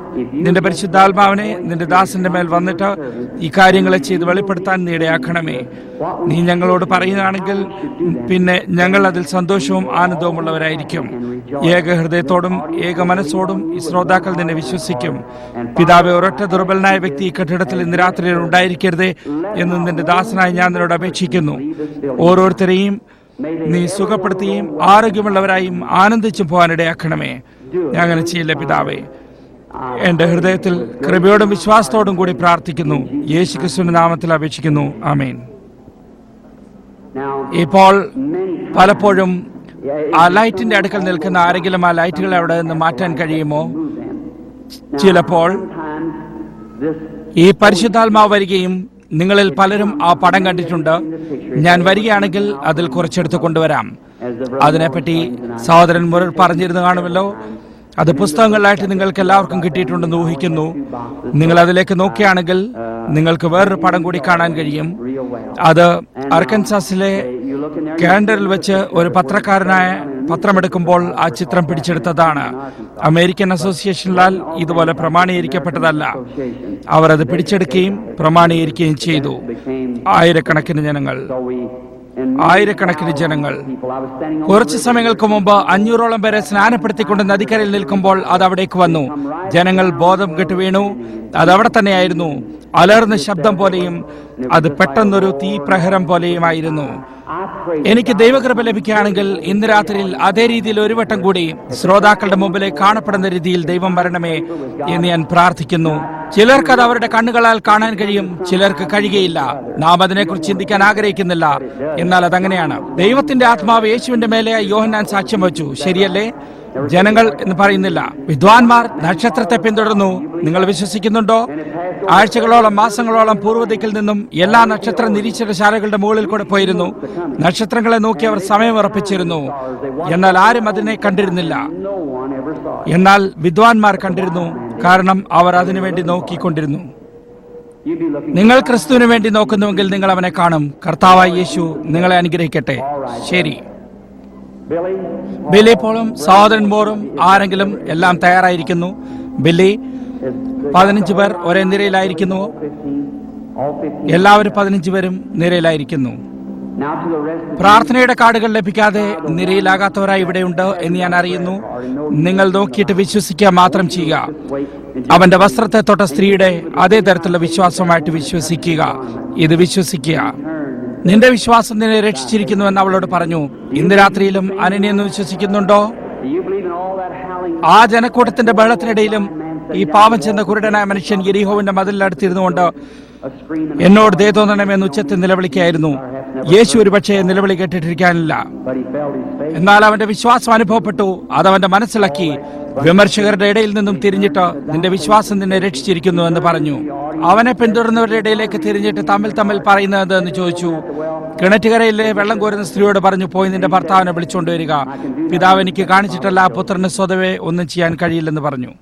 Speaker 1: നിന്റെ പരിശുദ്ധാത്മാവിനെ നിന്റെ ദാസന്റെ മേൽ വന്നിട്ട് ഈ കാര്യങ്ങളെ ചെയ്ത് വെളിപ്പെടുത്താൻ നീ ഇടയാക്കണമേ. നീ ഞങ്ങളോട് പറയുകയാണെങ്കിൽ പിന്നെ ഞങ്ങൾ അതിൽ സന്തോഷവും ആനന്ദവും ഉള്ളവരായിരിക്കും. ഏക ഹൃദയത്തോടും ഏക മനസ്സോടും ഈ ശ്രോതാക്കൾ നിന്നെ വിശ്വസിക്കും. പിതാവേ, ഒരൊറ്റ ദുർബലനായ വ്യക്തി ഈ കെട്ടിടത്തിൽ ഇന്ന് രാത്രിയിൽ ഉണ്ടായിരിക്കരുതേ എന്ന് നിന്റെ ദാസനായി ഞാൻ നിന്നോട് അപേക്ഷിക്കുന്നു. ഓരോരുത്തരെയും നീ സുഖപ്പെടുത്തുകയും ആരോഗ്യമുള്ളവരായും ആനന്ദിച്ചും പോകാനിടയാക്കണമേ. ഞാൻ അങ്ങനെ ചെയ്യില്ല പിതാവേ. എന്റെ ഹൃദയത്തിൽ കൃപയോടും വിശ്വാസത്തോടും കൂടി പ്രാർത്ഥിക്കുന്നു. യേശു ക്രിസ്തുവിന്റെ നാമത്തിൽ അപേക്ഷിക്കുന്നു. ആമേൻ. ഇപ്പോൾ പലപ്പോഴും ആ ലൈറ്റിന്റെ അടുക്കൽ നിൽക്കുന്ന ആരെങ്കിലും ആ ലൈറ്റുകൾ അവിടെ നിന്ന് മാറ്റാൻ കഴിയുമോ? ചിലപ്പോൾ ഈ പരിശുദ്ധാത്മാവ് വരികയും നിങ്ങളിൽ പലരും ആ പടം കണ്ടിട്ടുണ്ട്. ഞാൻ വരികയാണെങ്കിൽ അതിൽ കുറച്ചെടുത്ത് കൊണ്ടുവരാം. അതിനെപ്പറ്റി സഹോദരൻ മുരൾ പറഞ്ഞിരുന്നു കാണുമല്ലോ. അത് പുസ്തകങ്ങളിലായിട്ട് നിങ്ങൾക്ക് എല്ലാവർക്കും കിട്ടിയിട്ടുണ്ടെന്ന് ഊഹിക്കുന്നു. നിങ്ങൾ അതിലേക്ക് നോക്കുകയാണെങ്കിൽ നിങ്ങൾക്ക് വേറൊരു പടം കൂടി കാണാൻ കഴിയും. അത് അർക്കൻസാസിലെ കാൻഡറിൽ വെച്ച് ഒരു പത്രക്കാരനായ പത്രമെടുക്കുമ്പോൾ ആ ചിത്രം പിടിച്ചെടുത്തതാണ്. അമേരിക്കൻ അസോസിയേഷനിലാൽ ഇതുപോലെ പ്രമാണീകരിക്കപ്പെട്ടതല്ല. അവർ അത് പിടിച്ചെടുക്കുകയും പ്രമാണീകരിക്കുകയും ചെയ്തു. ആയിരക്കണക്കിന് ജനങ്ങൾ കുറച്ച് സമയങ്ങൾക്ക് മുമ്പ് 500ഓളം പേരെ സ്നാനപ്പെടുത്തിക്കൊണ്ട് നദിക്കരയിൽ നിൽക്കുമ്പോൾ അത് അവിടേക്ക് വന്നു. ജനങ്ങൾ ബോധം കെട്ടു വീണു. അതവിടെ തന്നെയായിരുന്നു. അലർന്ന ശബ്ദം പോലെയും അത് പെട്ടെന്നൊരു തീപ്രഹരം പോലെയുമായിരുന്നു. എനിക്ക് ദൈവകൃപ ലഭിക്കുകയാണെങ്കിൽ ഇന്ന് രാത്രിയിൽ അതേ രീതിയിൽ ഒരു വട്ടം കൂടി ശ്രോതാക്കളുടെ മുമ്പിലെ കാണപ്പെടുന്ന രീതിയിൽ ദൈവം വരണമേ എന്ന് ഞാൻ പ്രാർത്ഥിക്കുന്നു. ചിലർക്ക് അത് അവരുടെ കണ്ണുകളാൽ കാണാൻ കഴിയും, ചിലർക്ക് കഴിയുകയില്ല. നാം അതിനെക്കുറിച്ച് ചിന്തിക്കാൻ ആഗ്രഹിക്കുന്നില്ല. എന്നാൽ അതങ്ങനെയാണ്. ദൈവത്തിന്റെ ആത്മാവ് യേശുവിന്റെ മേലെ യോഹന്നാൻ സാക്ഷ്യം വച്ചു, ശരിയല്ലേ? ജനങ്ങൾ എന്ന് പറയുന്നില്ല. വിദ്വാൻമാർ നക്ഷത്രത്തെ പിന്തുടർന്നു. നിങ്ങൾ വിശ്വസിക്കുന്നുണ്ടോ? ആഴ്ചകളോളം മാസങ്ങളോളം പൂർവ്വദിക്കിൽ നിന്നും എല്ലാ നക്ഷത്ര നിരീക്ഷണശാലകളുടെ മുകളിൽ കൂടെ പോയിരുന്നു. നക്ഷത്രങ്ങളെ നോക്കി അവർ സമയം ഉറപ്പിച്ചിരുന്നു. എന്നാൽ ആരും അതിനെ കണ്ടിരുന്നില്ല. എന്നാൽ വിദ്വാൻമാർ കണ്ടിരുന്നു, കാരണം അവർ അതിനുവേണ്ടി നോക്കിക്കൊണ്ടിരുന്നു. നിങ്ങൾ ക്രിസ്തുവിന് വേണ്ടി നോക്കുന്നുവെങ്കിൽ നിങ്ങൾ അവനെ കാണും. കർത്താവായ യേശു നിങ്ങളെ അനുഗ്രഹിക്കട്ടെ. ശരി. ബില്ലി പോളും സഹോദരൻ മോറും ആരെങ്കിലും എല്ലാം തയ്യാറായിരിക്കുന്നു? ബില്ലി, 15 പേർ ഒരേ നിരയിലായിരിക്കുന്നു. എല്ലാവരും 15 പേരും നിരയിലായിരിക്കുന്നു. പ്രാർത്ഥനയുടെ കാർഡുകൾ ലഭിക്കാതെ നിരയിലാകാത്തവരായി ഇവിടെയുണ്ട് എന്ന് ഞാൻ അറിയുന്നു. നിങ്ങൾ നോക്കിയിട്ട് വിശ്വസിക്കുക മാത്രം ചെയ്യുക. അവന്റെ വസ്ത്രത്തെ തൊട്ട സ്ത്രീയുടെ അതേ തരത്തിലുള്ള വിശ്വാസമായിട്ട് വിശ്വസിക്കുക. ഇത് വിശ്വസിക്കുക. നിന്റെ വിശ്വാസം നിന്നെ രക്ഷിച്ചിരിക്കുന്നുവെന്ന് അവളോട് പറഞ്ഞു. ഇന്ന് രാത്രിയിലും അനന്യെന്ന് വിശ്വസിക്കുന്നുണ്ടോ? ആ ജനക്കൂട്ടത്തിന്റെ ബഹളത്തിനിടയിലും ഈ പാവം ചെന്ന കുരുടനായ മനുഷ്യൻ യെരിഹോവിന്റെ മതിലിനടുത്തിരുന്നു കൊണ്ട് എന്നോട് ദയ തോന്നണമെന്ന് ഉച്ചത്തിൽ നിലവിളിക്കായിരുന്നു. യേശു ഒരുപക്ഷെ നിലവിളി കേട്ടിട്ടിരിക്കാനില്ല. എന്നാൽ അവന്റെ വിശ്വാസം അനുഭവപ്പെട്ടു. അതവന്റെ മനസ്സിലാക്കി. വിമർശകരുടെ ഇടയിൽ നിന്നും തിരിഞ്ഞിട്ട് നിന്റെ വിശ്വാസം നിന്നെ രക്ഷിച്ചിരിക്കുന്നു എന്ന് പറഞ്ഞു. അവനെ പിന്തുടർന്നവരുടെ ഇടയിലേക്ക് തിരിഞ്ഞിട്ട് തമ്മിൽ പറയുന്നത് എന്ന് ചോദിച്ചു. കിണറ്റുകരയിലെ വെള്ളം കോരുന്ന സ്ത്രീയോട് പറഞ്ഞു, പോയി നിന്റെ ഭർത്താവിനെ വിളിച്ചുകൊണ്ടുവരിക. പിതാവ് എനിക്ക് കാണിച്ചിട്ടല്ല, പുത്രന് സ്വതവേ ഒന്നും ചെയ്യാൻ കഴിയില്ലെന്ന് പറഞ്ഞു.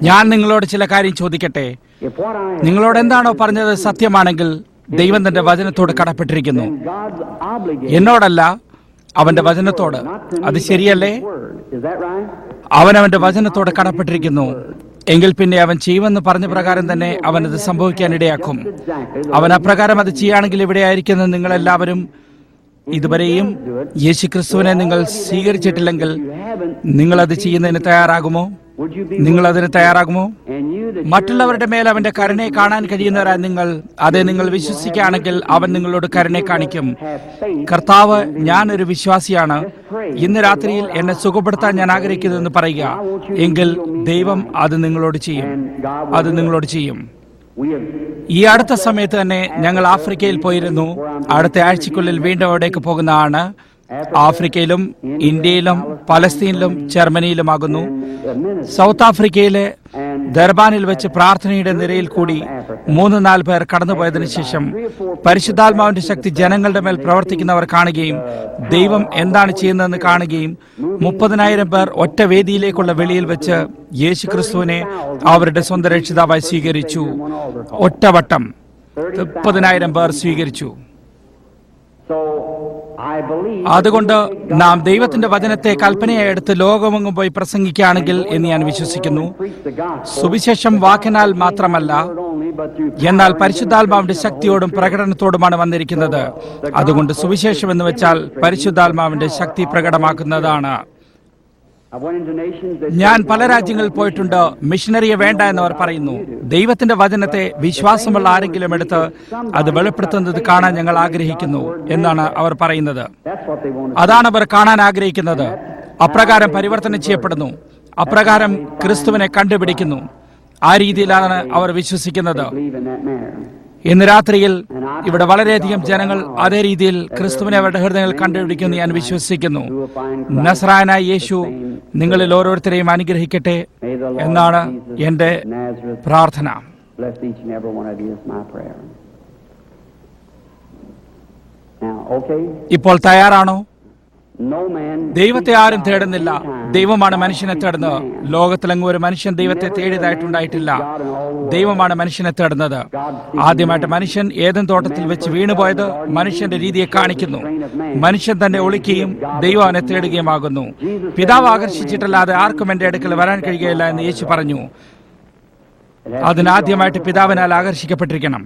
Speaker 1: ഞാൻ നിങ്ങളോട് ചില കാര്യം ചോദിക്കട്ടെ. നിങ്ങളോട് എന്താണോ പറഞ്ഞത് സത്യമാണെങ്കിൽ ദൈവം തന്റെ വചനത്തോട് കടപ്പെട്ടിരിക്കുന്നു. എന്നോടല്ല, അവന്റെ വചനത്തോട്. അത് ശരിയല്ലേ? അവന്റെ വചനത്തോട് കടപ്പെട്ടിരിക്കുന്നു. എങ്കിൽ പിന്നെ അവൻ ചെയ്യുമെന്ന് പറഞ്ഞ പ്രകാരം തന്നെ അവനത് സംഭവിക്കാനിടയാക്കും. അവൻ അപ്രകാരം അത് ചെയ്യുകയാണെങ്കിൽ ഇവിടെ ആയിരിക്കുന്ന നിങ്ങളെല്ലാവരും ഇതുവരെയും യേശുക്രിസ്തുവിനെ നിങ്ങൾ സ്വീകരിച്ചിട്ടില്ലെങ്കിൽ നിങ്ങളത് ചെയ്യുന്നതിന് തയ്യാറാകുമോ? നിങ്ങളതിന് തയ്യാറാകുമോ? മറ്റുള്ളവരുടെ മേൽ അവന്റെ കരുണയെ കാണാൻ കഴിയുന്നവരാ നിങ്ങൾ. അതെ, നിങ്ങൾ വിശ്വസിക്കുകയാണെങ്കിൽ അവൻ നിങ്ങളോട് കരുണയെ കാണിക്കും. കർത്താവ്, ഞാനൊരു വിശ്വാസിയാണ്, ഇന്ന് രാത്രിയിൽ എന്നെ സുഖപ്പെടുത്താൻ ഞാൻ ആഗ്രഹിക്കുന്നതെന്ന് പറയുക. എങ്കിൽ ദൈവം അത് നിങ്ങളോട് ചെയ്യും. ഈ അടുത്ത സമയത്ത് തന്നെ ഞങ്ങൾ ആഫ്രിക്കയിൽ പോയിരുന്നു. അടുത്ത ആഴ്ചക്കുള്ളിൽ വീണ്ടും അവിടേക്ക് പോകുന്നതാണ്. ആഫ്രിക്കയിലും ഇന്ത്യയിലും പലസ്തീനിലും ജർമ്മനിയിലുമാകുന്നു. സൗത്ത് ആഫ്രിക്കയിലെ ദർബാനിൽ വെച്ച് പ്രാർത്ഥനയുടെ നിരയിൽ കൂടി 3-4 പേർ കടന്നുപോയതിനു ശേഷം പരിശുദ്ധാത്മാവിന്റെ ശക്തി ജനങ്ങളുടെ മേൽ പ്രവർത്തിക്കുന്നവർ കാണുകയും ദൈവം എന്താണ് ചെയ്യുന്നതെന്ന് കാണുകയും 30,000 പേർ ഒറ്റ വേദിയിലേക്കുള്ള വെളിയിൽ വെച്ച് യേശു ക്രിസ്തുവിനെ അവരുടെ സ്വന്തം രക്ഷിതാവായി സ്വീകരിച്ചു. ഒറ്റവട്ടം 30,000 പേർ സ്വീകരിച്ചു. അതുകൊണ്ട് നാം ദൈവത്തിന്റെ വചനത്തെ കൽപ്പനയായി എടുത്ത് ലോകമെങ്ങും പോയി പ്രസംഗിക്കുകയാണെങ്കിൽ എന്ന് ഞാൻ വിശ്വസിക്കുന്നു. സുവിശേഷം വാക്കിനാൽ മാത്രമല്ല, എന്നാൽ പരിശുദ്ധാത്മാവിന്റെ ശക്തിയോടും പ്രകടനത്തോടുമാണ് വന്നിരിക്കുന്നത്. അതുകൊണ്ട് സുവിശേഷം എന്ന് വെച്ചാൽ പരിശുദ്ധാത്മാവിന്റെ ശക്തി പ്രകടമാക്കുന്നതാണ്. ഞാൻ പല രാജ്യങ്ങളിൽ പോയിട്ടുണ്ട്. മിഷനറിയെ വേണ്ട എന്നവർ പറയുന്നു. ദൈവത്തിന്റെ വചനത്തെ വിശ്വാസമുള്ള ആരെങ്കിലും എടുത്ത് അത് വെളിപ്പെടുത്തുന്നത് കാണാൻ ഞങ്ങൾ ആഗ്രഹിക്കുന്നു എന്നാണ് അവർ പറയുന്നത്. അതാണ് അവർ കാണാൻ ആഗ്രഹിക്കുന്നത്. അപ്രകാരം പരിവർത്തനം ചെയ്യപ്പെടുന്നു, അപ്രകാരം ക്രിസ്തുവിനെ കണ്ടുപിടിക്കുന്നു. ആ രീതിയിലാണ് അവർ വിശ്വസിക്കുന്നത്. ഇന്ന് രാത്രിയിൽ ഇവിടെ വളരെയധികം ജനങ്ങൾ അതേ രീതിയിൽ ക്രിസ്തുവിനെ അവരുടെ ഹൃദയങ്ങൾ കണ്ടുപിടിക്കുന്നു ഞാൻ വിശ്വസിക്കുന്നു. നസ്രായനായ യേശു നിങ്ങളിൽ ഓരോരുത്തരെയും അനുഗ്രഹിക്കട്ടെ എന്നാണ് എന്റെ പ്രാർത്ഥന. ഇപ്പോൾ തയ്യാറാണോ? ദൈവത്തെ ആരും തേടുന്നില്ല, ദൈവമാണ് മനുഷ്യനെ തേടുന്നത്. ലോകത്തിലെങ്ങും ഒരു മനുഷ്യൻ ദൈവത്തെ തേടിയതായിട്ടുണ്ടായിട്ടില്ല. ദൈവമാണ് മനുഷ്യനെ തേടുന്നത്. ആദ്യമായിട്ട് മനുഷ്യൻ ഏദൻ തോട്ടത്തിൽ വെച്ച് വീണുപോയത് മനുഷ്യന്റെ രീതിയെ കാണിക്കുന്നു. മനുഷ്യൻ തന്നെ ഒളിക്കുകയും ദൈവം അവനെ തേടുകയുമാകുന്നു. പിതാവ് ആകർഷിച്ചിട്ടല്ലാതെ ആർക്കും എന്റെ അടുക്കൽ വരാൻ കഴിയുകയില്ല എന്ന് യേശു പറഞ്ഞു. അതിനാദ്യമായിട്ട് പിതാവിനാൽ ആകർഷിക്കപ്പെട്ടിരിക്കണം.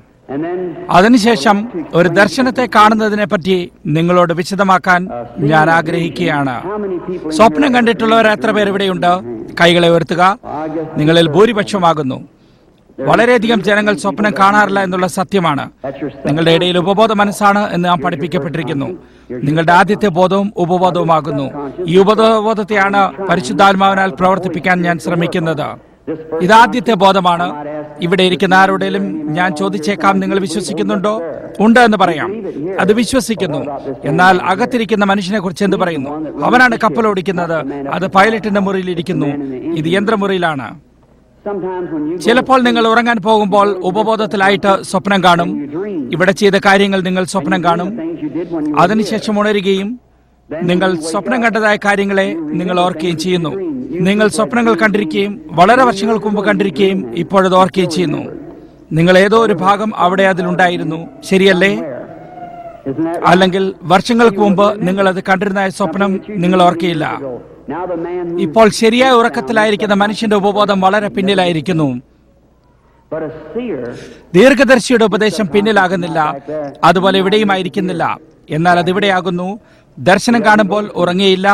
Speaker 1: അതിനുശേഷം ഒരു ദർശനത്തെ കാണുന്നതിനെ പറ്റി നിങ്ങളോട് വിശദമാക്കാൻ ഞാൻ ആഗ്രഹിക്കുകയാണ്. സ്വപ്നം കണ്ടിട്ടുള്ളവർ എത്ര പേർ ഇവിടെയുണ്ട്? കൈകളെ ഉയർത്തുക. നിങ്ങളിൽ ഭൂരിപക്ഷമാകുന്നു. വളരെയധികം ജനങ്ങൾ സ്വപ്നം കാണാറില്ല എന്നുള്ള സത്യമാണ്. നിങ്ങളുടെ ഇടയിൽ ഉപബോധ മനസ്സാണ് എന്ന് നാം പഠിപ്പിക്കപ്പെട്ടിരിക്കുന്നു. നിങ്ങളുടെ ആദ്യത്തെ ബോധവും ഉപബോധവുമാകുന്നു. ഈ ഉപബോധത്തെയാണ് പരിശുദ്ധാത്മാവിനാൽ പ്രവർത്തിപ്പിക്കാൻ ഞാൻ ശ്രമിക്കുന്നത്. ഇതാദ്യത്തെ ബോധമാണ്. ഇവിടെ ഇരിക്കുന്ന ആരോടെങ്കിലും ഞാൻ ചോദിച്ചേക്കാം, നിങ്ങൾ വിശ്വസിക്കുന്നുണ്ടോ? ഉണ്ട് എന്ന് പറയാം. അത് വിശ്വസിക്കുന്നു. എന്നാൽ അകത്തിരിക്കുന്ന മനുഷ്യനെ കുറിച്ച് എന്ത് പറയുന്നു? അവനാണ് കപ്പൽ ഓടിക്കുന്നത്. അത് പൈലറ്റിന്റെ മുറിയിൽ ഇരിക്കുന്നു. ഇത് യന്ത്രമുറിയിലാണ്. ചിലപ്പോൾ നിങ്ങൾ ഉറങ്ങാൻ പോകുമ്പോൾ ഉപബോധത്തിലായിട്ട് സ്വപ്നം കാണും. ഇവിടെ ചെയ്ത കാര്യങ്ങൾ നിങ്ങൾ സ്വപ്നം കാണും. അതിനുശേഷം ഉണരുകയും നിങ്ങൾ സ്വപ്നം കണ്ടതായ കാര്യങ്ങളെ നിങ്ങൾ ഓർക്കുകയും ചെയ്യുന്നു. നിങ്ങൾ സ്വപ്നങ്ങൾ കണ്ടിരിക്കുകയും വളരെ വർഷങ്ങൾക്ക് മുമ്പ് കണ്ടിരിക്കുകയും ഇപ്പോഴത് ഓർക്കുകയും ചെയ്യുന്നു. നിങ്ങൾ ഏതോ ഒരു ഭാഗം അവിടെ അതിലുണ്ടായിരുന്നു, ശരിയല്ലേ? അല്ലെങ്കിൽ വർഷങ്ങൾക്ക് മുമ്പ് നിങ്ങൾ അത് കണ്ടിരുന്ന സ്വപ്നം നിങ്ങൾ ഓർക്കുകയില്ല. ഇപ്പോൾ ശരിയായ ഉറക്കത്തിലായിരിക്കുന്ന മനുഷ്യന്റെ ഉപബോധം വളരെ പിന്നിലായിരിക്കുന്നു. ദീർഘദർശിയുടെ ഉപദേശം പിന്നിലാകുന്നില്ല. അതുപോലെ ഇവിടെയും ആയിരിക്കുന്നില്ല. എന്നാൽ അതിവിടെയാകുന്നു. ദർശനം കാണുമ്പോൾ ഉറങ്ങിയില്ല,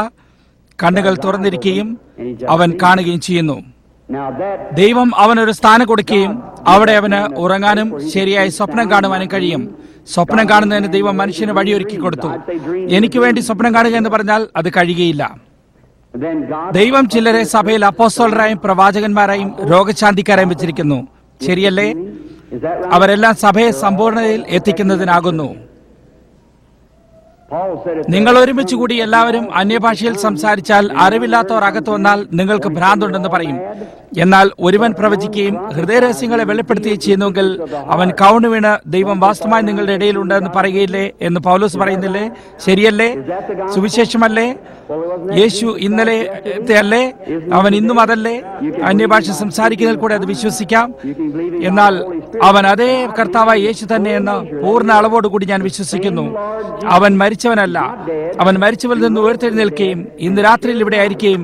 Speaker 1: കണ്ണുകൾ തുറന്നിരിക്കുകയും അവൻ കാണുകയും ചെയ്യുന്നു. ദൈവം അവനൊരു സ്ഥാനം കൊടുക്കുകയും അവിടെ അവന് ഉറങ്ങാനും ശരിയായി സ്വപ്നം കാണുവാനും കഴിയും. സ്വപ്നം കാണുന്നതിന് ദൈവം മനുഷ്യന് വഴിയൊരുക്കി കൊടുത്തു. എനിക്ക് വേണ്ടി സ്വപ്നം കാണുക എന്ന് പറഞ്ഞാൽ അത് കഴിയുകയില്ല. ദൈവം ചിലരെ സഭയിൽ അപ്പോസ്തലരായും പ്രവാചകന്മാരായും രോഗശാന്തിക്കാരായും വെച്ചിരിക്കുന്നു, ശരിയല്ലേ? അവരെല്ലാം സഭയെ സമ്പൂർണ്ണതയിൽ എത്തിക്കുന്നതിനാകുന്നു. നിങ്ങൾ ഒരുമിച്ച് കൂടി എല്ലാവരും അന്യഭാഷയിൽ സംസാരിച്ചാൽ അറിവില്ലാത്തവർ അകത്ത് വന്നാൽ നിങ്ങൾക്ക് ഭ്രാന്തുണ്ടെന്ന് പറയും. എന്നാൽ ഒരുവൻ പ്രവചിക്കുകയും ഹൃദയരഹസ്യങ്ങളെ വെളിപ്പെടുത്തുകയും ചെയ്യുന്നുവെങ്കിൽ അവൻ കൗണ് വീണ് ദൈവം വാസ്തവമായി നിങ്ങളുടെ ഇടയിലുണ്ടെന്ന് പറയുകയില്ലേ എന്ന് പൗലോസ് പറയുന്നില്ലേ? ശരിയല്ലേ? സുവിശേഷമല്ലേ? യേശു ഇന്നലത്തെ അല്ലേ? അവൻ ഇന്നും അതല്ലേ? അന്യഭാഷ സംസാരിക്കുന്നതിൽ കൂടെ അത് വിശ്വസിക്കാം. എന്നാൽ അവൻ അതേ കർത്താവായ യേശു തന്നെയെന്ന് പൂർണ്ണ അളവോടുകൂടി ഞാൻ വിശ്വസിക്കുന്നു. അവൻ മരിച്ചവനല്ല, അവൻ മരിച്ചവരിൽ നിന്ന് ഉയർത്തെഴുന്നേൽക്കുകയും ഇന്ന് രാത്രിയിൽ ഇവിടെ ആയിരിക്കുകയും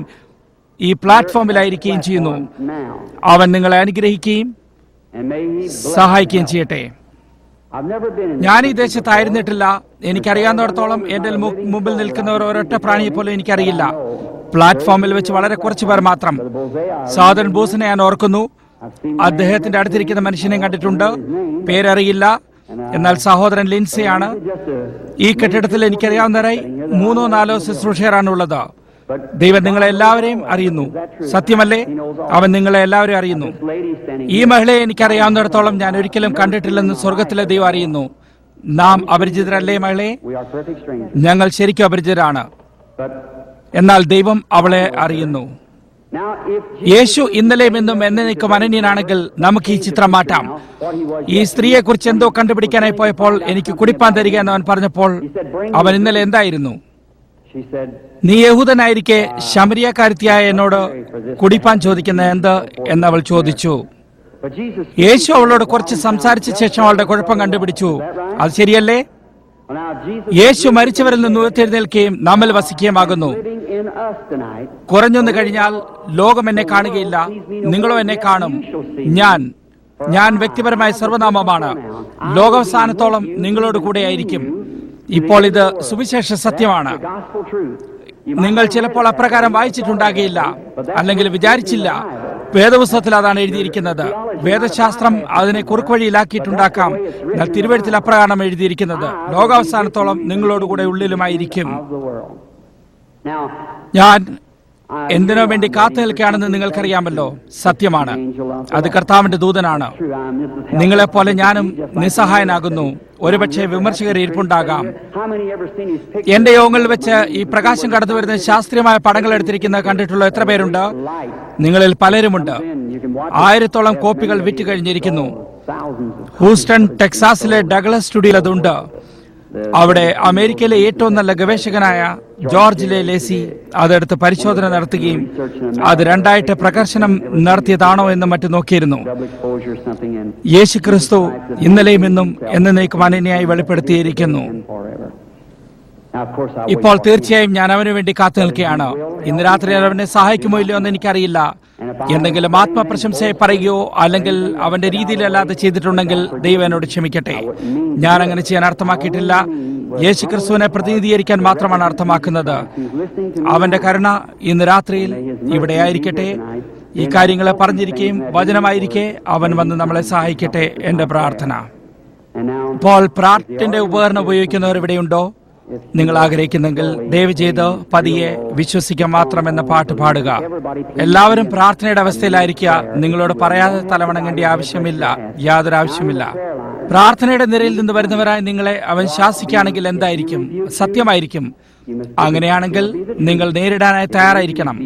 Speaker 1: ഈ പ്ലാറ്റ്ഫോമിലായിരിക്കുകയും ചെയ്യുന്നു. അവൻ നിങ്ങളെ അനുഗ്രഹിക്കുകയും സഹായിക്കുകയും ചെയ്യട്ടെ. ഞാൻ ഈ ദേശത്തായിരുന്നിട്ടില്ല. എനിക്കറിയാവുന്നിടത്തോളം എന്റെ മുമ്പിൽ നിൽക്കുന്നവർ ഒരൊറ്റ പ്രാണിയെ പോലെ എനിക്കറിയില്ല. പ്ലാറ്റ്ഫോമിൽ വെച്ച് വളരെ കുറച്ചു പേർ മാത്രം. സഹോദരൻ ബോസിനെ ഞാൻ ഓർക്കുന്നു. അദ്ദേഹത്തിന്റെ അടുത്തിരിക്കുന്ന മനുഷ്യനെ കണ്ടിട്ടുണ്ട്, പേരറിയില്ല. എന്നാൽ സഹോദരൻ ലിൻസിയാണ്. ഈ കെട്ടിടത്തിൽ എനിക്കറിയാവുന്നവരായി 3-4 ശുശ്രൂഷകരാണുള്ളത്. ദൈവം നിങ്ങളെ എല്ലാവരെയും അറിയുന്നു, സത്യമല്ലേ? അവൻ നിങ്ങളെ എല്ലാവരെയും അറിയുന്നു. ഈ മഹിളയെ എനിക്കറിയാവുന്നിടത്തോളം ഞാൻ ഒരിക്കലും കണ്ടിട്ടില്ലെന്ന് സ്വർഗത്തിലെ ദൈവം അറിയുന്നു. നാം അപരിചിതരല്ലേ മഹിളയെ? ഞങ്ങൾ ശരിക്കും അപരിചിതരാണ്. എന്നാൽ ദൈവം അവളെ അറിയുന്നു. യേശു ഇന്നലെയും ഇന്നും എന്നേക്കും അനന്യനാണെങ്കിൽ നമുക്ക് ഈ ചിത്രം മാറ്റാം. ഈ സ്ത്രീയെ കുറിച്ച് എന്തോ കണ്ടുപിടിക്കാനായി പോയപ്പോൾ എനിക്ക് കുടിപ്പാൻ തരിക എന്ന് അവൻ പറഞ്ഞപ്പോൾ അവൻ ഇന്നലെ എന്തായിരുന്നു? നീ യഹൂദനായിരിക്കെ ശമരിയക്കാരത്തിയായ എന്നോട് കുടിപ്പാൻ ചോദിക്കുന്ന എന്ത് എന്നവൾ ചോദിച്ചു. യേശു അവളോട് കുറച്ച് സംസാരിച്ച ശേഷം അവളുടെ കുഴപ്പം കണ്ടുപിടിച്ചു. അത് ശരിയല്ലേ? യേശു മരിച്ചവരിൽ നിന്ന് ഉയർത്തെഴുന്നേൽക്കുകയും നമ്മിൽ വസിക്കുകയുമാകുന്നു. കുറഞ്ഞൊന്നു കഴിഞ്ഞാൽ ലോകം എന്നെ കാണുകയില്ല, നിങ്ങളോ എന്നെ കാണും. ഞാൻ വ്യക്തിപരമായ സർവനാമമാണ്. ലോകാവസാനത്തോളം നിങ്ങളോട് കൂടെ ആയിരിക്കും. ഇപ്പോൾ ഇത് സുവിശേഷ സത്യമാണ്. നിങ്ങൾ ചിലപ്പോൾ അപ്രകാരം വായിച്ചിട്ടുണ്ടാകില്ല, അല്ലെങ്കിൽ വിചാരിച്ചില്ല. വേദപുസ്തകത്തിൽ അതാണ് എഴുതിയിരിക്കുന്നത്. വേദശാസ്ത്രം അതിനെ കുറുക്കുവഴിയിലാക്കിയിട്ടുണ്ടാക്കാം. എന്നാൽ തിരുവെഴുത്തിൽ അപ്രകാരം എഴുതിയിരിക്കുന്നത് ലോകാവസാനത്തോളം നിങ്ങളോടുകൂടെ ഉള്ളിലുമായിരിക്കും. ഞാൻ എന്തിനോ വേണ്ടി കാത്തു നിൽക്കുകയാണെന്ന് നിങ്ങൾക്കറിയാമല്ലോ. സത്യമാണ്, അത് കർത്താവിന്റെ ദൂതനാണ്. നിങ്ങളെപ്പോലെ ഞാനും നിസ്സഹായനാകുന്നു. ഒരുപക്ഷെ വിമർശകർ ഇരിപ്പുണ്ടാകാം. എന്റെ യോഗങ്ങളിൽ വെച്ച് ഈ പ്രകാശം കടന്നു വരുന്ന ശാസ്ത്രീയമായ പടങ്ങൾ എടുത്തിരിക്കുന്നത് കണ്ടിട്ടുള്ള എത്ര പേരുണ്ട്? നിങ്ങളിൽ പലരുമുണ്ട്. 1000-ഓളം കോപ്പികൾ വിറ്റ് കഴിഞ്ഞിരിക്കുന്നു. ഹൂസ്റ്റൺ ടെക്സാസിലെ ഡഗ്ലസ് സ്റ്റുഡിയോയിൽ അതുണ്ട്. അവിടെ അമേരിക്കയിലെ ഏറ്റവും നല്ല ഗവേഷകനായ ജോർജ് ലേസി അതെടുത്ത് പരിശോധന നടത്തുകയും അത് രണ്ടായിട്ട് പ്രകർശനം നടത്തിയതാണോ എന്ന് മറ്റും നോക്കിയിരുന്നു. യേശു ക്രിസ്തു ഇന്നലെയും ഇന്നും എന്നേക്കും അനന്യമായി വെളിപ്പെടുത്തിയിരിക്കുന്നു. ഇപ്പോൾ തീർച്ചയായും ഞാൻ അവന് വേണ്ടി കാത്തു നിൽക്കുകയാണ്. ഇന്ന് രാത്രി അവനെ സഹായിക്കുമോ ഇല്ലയോ എന്ന് എനിക്കറിയില്ല. എന്തെങ്കിലും ആത്മപ്രശംസയെ പറയുകയോ അല്ലെങ്കിൽ അവന്റെ രീതിയിലല്ലാതെ ചെയ്തിട്ടുണ്ടെങ്കിൽ ദൈവം എന്നോട് ക്ഷമിക്കട്ടെ. ഞാൻ അങ്ങനെ ചെയ്യാൻ അർത്ഥമാക്കിയിട്ടില്ല. യേശു ക്രിസ്തുവിനെ പ്രതിനിധീകരിക്കാൻ മാത്രമാണ് അർത്ഥമാക്കുന്നത്. അവന്റെ കരുണ ഇന്ന് രാത്രിയിൽ ഇവിടെ ആയിരിക്കട്ടെ. ഈ കാര്യങ്ങളെ പറഞ്ഞിരിക്കുകയും വചനമായിരിക്കെ അവൻ വന്ന് നമ്മളെ സഹായിക്കട്ടെ. എന്റെ പ്രാർത്ഥന. ഇപ്പോൾ പ്രാർത്ഥനയുടെ ഉപകരണം ഉപയോഗിക്കുന്നവർ ഇവിടെയുണ്ടോ? നിങ്ങൾ ആഗ്രഹിക്കുന്നെങ്കിൽ ദയവ് ചെയ്ത് പതിയെ വിശ്വസിക്കാൻ മാത്രം എന്ന പാട്ട് പാടുക. എല്ലാവരും പ്രാർത്ഥനയുടെ അവസ്ഥയിലായിരിക്കുക. നിങ്ങളോട് പറയാതെ തലവണങ്ങേണ്ട ആവശ്യമില്ല, യാതൊരു ആവശ്യമില്ല. പ്രാർത്ഥനയുടെ നിരയിൽ നിന്ന് വരുന്നവരായി നിങ്ങളെ അവൻ ശാസിക്കുകയാണെങ്കിൽ എന്തായിരിക്കും? സത്യമായിരിക്കും. അങ്ങനെയാണെങ്കിൽ നിങ്ങൾ നേരിടാനായി തയ്യാറായിരിക്കണം.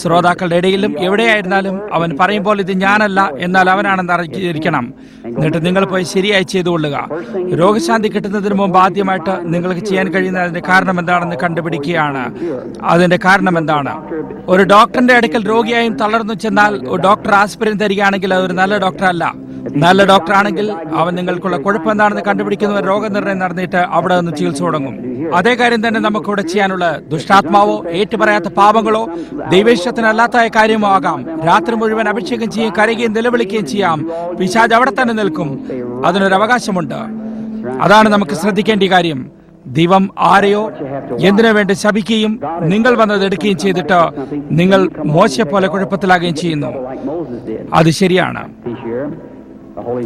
Speaker 1: ശ്രോതാക്കളുടെ ഇടയിലും എവിടെയായിരുന്നാലും അവൻ പറയുമ്പോൾ ഇത് ഞാനല്ല എന്നാൽ അവനാണെന്ന് അറിയിച്ചിരിക്കണം. എന്നിട്ട് നിങ്ങൾ പോയി ശരിയായി ചെയ്തുകൊള്ളുക. രോഗശാന്തി കിട്ടുന്നതിന് മുമ്പ് ആദ്യമായിട്ട് നിങ്ങൾക്ക് ചെയ്യാൻ കഴിയുന്ന അതിന്റെ കാരണം എന്താണെന്ന് കണ്ടുപിടിക്കുകയാണ്. അതിന്റെ കാരണം എന്താണ്? ഒരു ഡോക്ടറിന്റെ അടുക്കൽ രോഗിയായും തളർന്നു ചെന്നാൽ ഒരു ഡോക്ടർ ആസ്പിരിൻ തരികയാണെങ്കിൽ അതൊരു നല്ല ഡോക്ടർ അല്ല. നല്ല ഡോക്ടർ ആണെങ്കിൽ അവൻ നിങ്ങൾക്കുള്ള കുഴപ്പം എന്താണെന്ന് കണ്ടുപിടിക്കുന്നവർ രോഗനിർണയം നടന്നിട്ട് അവിടെ നിന്ന് ചികിത്സ തുടങ്ങും. അതേ കാര്യം തന്നെ നമുക്കിവിടെ ചെയ്യാനുള്ളത്. ദുഷ്ടാത്മാവോ ഏറ്റുപറയാത്ത പാപങ്ങളോ ദൈവേഷ്ടത്തിനല്ലാത്ത കാര്യമോ ആകാം. രാത്രി മുഴുവൻ അഭിഷേകം ചെയ്യുകയും കരയുകയും നിലവിളിക്കുകയും ചെയ്യാം. പിശാച് അവിടെ തന്നെ നിൽക്കും. അതിനൊരു അവകാശമുണ്ട്. അതാണ് നമുക്ക് ശ്രദ്ധിക്കേണ്ട കാര്യം. ദൈവം ആരെയോ എന്തിനു വേണ്ടി ശപിക്കുകയും നിങ്ങൾ വന്നത് എടുക്കുകയും ചെയ്തിട്ട് നിങ്ങൾ മോശയെ പോലെ കുഴപ്പത്തിലാകുകയും ചെയ്യുന്നു. അത് ശരിയാണ്.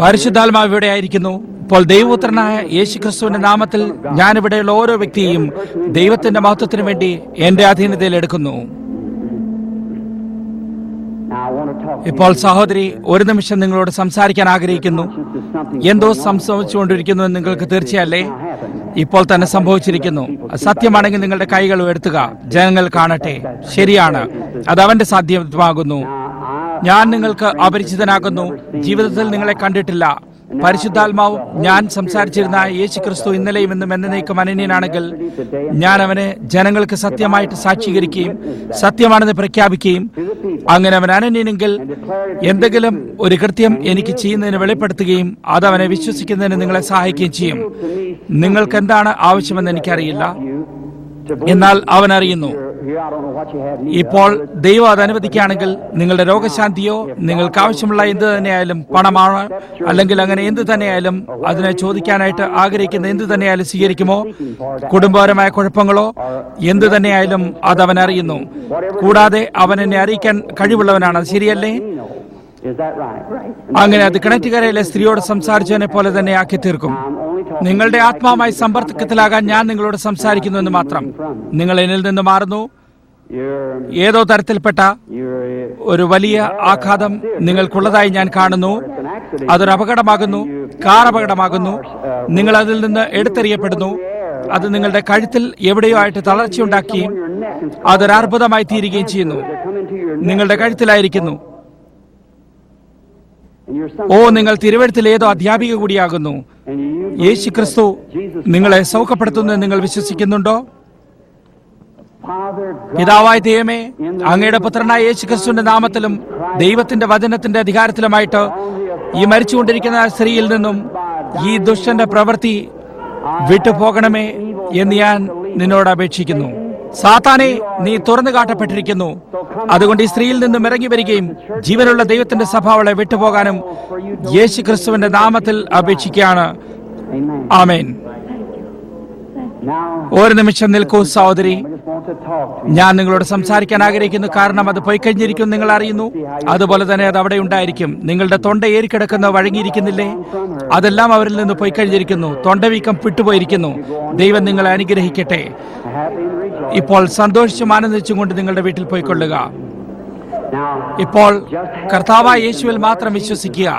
Speaker 1: പരിശുദ്ധാത്മാവ് ഇവിടെ ആയിരിക്കുന്നു. ഇപ്പോൾ ദൈവപുത്രനായ യേശു ക്രിസ്തുവിന്റെ നാമത്തിൽ ഞാനിവിടെയുള്ള ഓരോ വ്യക്തിയെയും ദൈവത്തിന്റെ മഹത്വത്തിനു വേണ്ടി എന്റെ അധീനതയിൽ എടുക്കുന്നു. ഇപ്പോൾ സഹോദരി, ഒരു നിമിഷം നിങ്ങളോട് സംസാരിക്കാൻ ആഗ്രഹിക്കുന്നു. എന്തോ സംഭവിച്ചുകൊണ്ടിരിക്കുന്നു എന്ന് നിങ്ങൾക്ക് തീർച്ചയല്ലേ? ഇപ്പോൾ തന്നെ സംഭവിച്ചിരിക്കുന്നു. സത്യമാണെങ്കിൽ നിങ്ങളുടെ കൈകൾ ഉയർത്തുക. ജനങ്ങൾ കാണട്ടെ. ശരിയാണ്, അത് അവന്റെ സാധ്യമാകുന്നു. ഞാൻ നിങ്ങൾക്ക് അപരിചിതനാകുന്നു. ജീവിതത്തിൽ നിങ്ങളെ കണ്ടിട്ടില്ല. പരിശുദ്ധാത്മാവും ഞാൻ സംസാരിച്ചിരുന്ന യേശു ക്രിസ്തു ഇന്നലെയും ഇന്നും എന്നേക്കും അനന്യനാണെങ്കിൽ ഞാൻ അവനെ ജനങ്ങൾക്ക് സത്യമായിട്ട് സാക്ഷീകരിക്കുകയും സത്യമാണെന്ന് പ്രഖ്യാപിക്കുകയും അങ്ങനെ അവൻ അനന്യനെങ്കിൽ എന്തെങ്കിലും ഒരു കൃത്യം എനിക്ക് ചെയ്യുന്നതിന് വെളിപ്പെടുത്തുകയും അത് അവനെ വിശ്വസിക്കുന്നതിന് നിങ്ങളെ സഹായിക്കുകയും ചെയ്യും. നിങ്ങൾക്ക് എന്താണ് ആവശ്യമെന്ന് എനിക്കറിയില്ല, എന്നാൽ അവൻ അറിയുന്നു. ഇപ്പോൾ ദൈവം അത് അനുവദിക്കുകയാണെങ്കിൽ നിങ്ങളുടെ രോഗശാന്തിയോ നിങ്ങൾക്ക് ആവശ്യമുള്ള എന്ത് തന്നെയായാലും, പണമാണ് അല്ലെങ്കിൽ അങ്ങനെ എന്ത് തന്നെയായാലും, അതിനെ ചോദിക്കാനായിട്ട് ആഗ്രഹിക്കുന്ന എന്ത് തന്നെയായാലും സ്വീകരിക്കുമോ? കുടുംബപരമായ കുഴപ്പങ്ങളോ എന്ത് തന്നെയായാലും അത് അവൻ അറിയുന്നു. കൂടാതെ അവൻ എന്നെ അറിയിക്കാൻ കഴിവുള്ളവനാണ്. ശരിയല്ലേ? അങ്ങനെ അത് കിണറ്റുകരയിലെ സ്ത്രീയോട് സംസാരിച്ചതിനെ പോലെ തന്നെ ആക്കി തീർക്കും. നിങ്ങളുടെ ആത്മാവുമായി സമ്പർക്കത്തിലാകാൻ ഞാൻ നിങ്ങളോട് സംസാരിക്കുന്നു എന്ന് മാത്രം. നിങ്ങൾ എന്നിൽ നിന്ന് മാറുന്നു. ഏതോ തരത്തിൽപ്പെട്ട ഒരു വലിയ ആഘാതം നിങ്ങൾക്കുള്ളതായി ഞാൻ കാണുന്നു. അതൊരു അപകടമാകുന്നു, കാർ അപകടമാകുന്നു. നിങ്ങൾ അതിൽ നിന്ന് എടുത്തെറിയപ്പെടുന്നു. അത് നിങ്ങളുടെ കഴുത്തിൽ എവിടെയോ ആയിട്ട് തളർച്ചയുണ്ടാക്കുകയും അതൊരു അർബുദമായി തീരുകയും ചെയ്യുന്നു. നിങ്ങളുടെ കഴുത്തിലായിരിക്കുന്നു. ഓ, നിങ്ങൾ തിരുവഴുത്തിൽ ഏതോ അധ്യാപിക കൂടിയാകുന്നു. യേശു ക്രിസ്തു നിങ്ങളെ സൗഖ്യപ്പെടുത്തുന്നു എന്ന് നിങ്ങൾ വിശ്വസിക്കുന്നുണ്ടോ? പിതാവായ ദൈവമേ, അങ്ങയുടെ പുത്രനായ യേശു ക്രിസ്തുവിന്റെ നാമത്തിലും ദൈവത്തിന്റെ വചനത്തിന്റെ അധികാരത്തിലുമായിട്ട് ഈ മരിച്ചുകൊണ്ടിരിക്കുന്ന സ്ത്രീയിൽ നിന്നും ഈ ദുഷ്ടന്റെ പ്രവൃത്തി വിട്ടുപോകണമേ എന്ന് ഞാൻ നിന്നോട് അപേക്ഷിക്കുന്നു. സാത്താനെ, നീ തുറന്നു കാട്ടപ്പെട്ടിരിക്കുന്നു. അതുകൊണ്ട് ഈ സ്ത്രീയിൽ നിന്നും ഇറങ്ങി വരികയും ജീവനുള്ള ദൈവത്തിന്റെ സഭ അവളെ വിട്ടുപോകാനും യേശു ക്രിസ്തുവിന്റെ നാമത്തിൽ അപേക്ഷിക്കുകയാണ്. ആമേൻ. ഒരു നിമിഷം നിൽക്കൂ സഹോദരി. ഞാൻ നിങ്ങളോട് സംസാരിക്കാൻ ആഗ്രഹിക്കുന്നു. കാരണം അത് പോയി കഴിഞ്ഞിരിക്കും, നിങ്ങൾ അറിയുന്നു. അതുപോലെ തന്നെ അത് അവിടെ ഉണ്ടായിരിക്കും. നിങ്ങളുടെ തൊണ്ട ഏറിക്കിടക്കുന്ന വഴങ്ങിയിരിക്കുന്നില്ലേ? അതെല്ലാം അവരിൽ നിന്ന് പോയി കഴിഞ്ഞിരിക്കുന്നു. തൊണ്ടവീക്കം വിട്ടുപോയിരിക്കുന്നു. ദൈവം നിങ്ങളെ അനുഗ്രഹിക്കട്ടെ. ഇപ്പോൾ സന്തോഷിച്ചും ആനന്ദിച്ചും കൊണ്ട് നിങ്ങളുടെ വീട്ടിൽ പോയിക്കൊള്ളുക. ഇപ്പോൾ കർത്താവായ യേശുവിൽ മാത്രം വിശ്വസിക്കുക.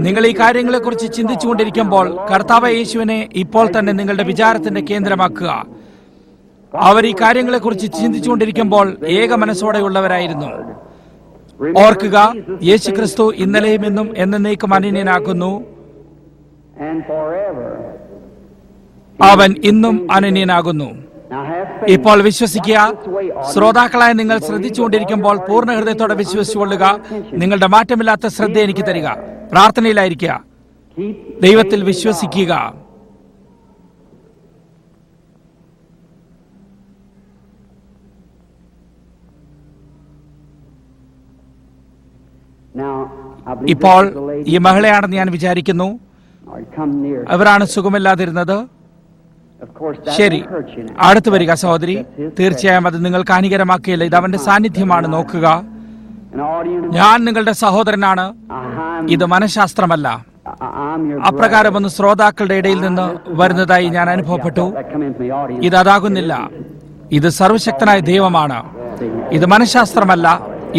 Speaker 1: നിങ്ങൾ ഈ കാര്യങ്ങളെക്കുറിച്ച് ചിന്തിച്ചുകൊണ്ടിരിക്കുമ്പോൾ കർത്താവായ യേശുവിനെ ഇപ്പോൾ തന്നെ നിങ്ങളുടെ വിചാരത്തിന്റെ കേന്ദ്രമാക്കുക. അവർ ഈ കാര്യങ്ങളെക്കുറിച്ച് ചിന്തിച്ചുകൊണ്ടിരിക്കുമ്പോൾ ഏക മനസ്സോടെയുള്ളവരായിരുന്നു. ഓർക്കുക, യേശു ക്രിസ്തു ഇന്നലെയും ഇന്നും എന്നേക്കും അനന്യനാക്കുന്നു. അവൻ ഇന്നും അനന്യനാകുന്നു. ഇപ്പോൾ വിശ്വസിക്കുക. ശ്രോതാക്കളായ നിങ്ങൾ ശ്രദ്ധിച്ചുകൊണ്ടിരിക്കുമ്പോൾ പൂർണ്ണ ഹൃദയത്തോടെ വിശ്വസിച്ചുകൊള്ളുക. നിങ്ങളുടെ മാറ്റമില്ലാത്ത ശ്രദ്ധ എനിക്ക് തരിക. പ്രാർത്ഥനയിലായിരിക്കുക. ദൈവത്തിൽ വിശ്വസിക്കുക. ഇപ്പോൾ ഈ മഹിളയാണെന്ന് ഞാൻ വിചാരിക്കുന്നു. അവരാണ് സുഖമില്ലാതിരുന്നത്. ശരി, അടുത്തു വരിക സഹോദരി. തീർച്ചയായും അത് നിങ്ങൾക്ക് ഹാനികരമാക്കിയില്ല. ഇത് അവന്റെ സാന്നിധ്യമാണ്. നോക്കുക, ഞാൻ നിങ്ങളുടെ സഹോദരനാണ്. ഇത് മനഃശാസ്ത്രമല്ല. അപ്രകാരമൊന്ന് ശ്രോതാക്കളുടെ ഇടയിൽ നിന്ന് വരുന്നതായി ഞാൻ അനുഭവപ്പെട്ടു. ഇത് അതാകുന്നില്ല. ഇത് സർവശക്തനായ ദൈവമാണ്. ഇത് മനഃശാസ്ത്രമല്ല.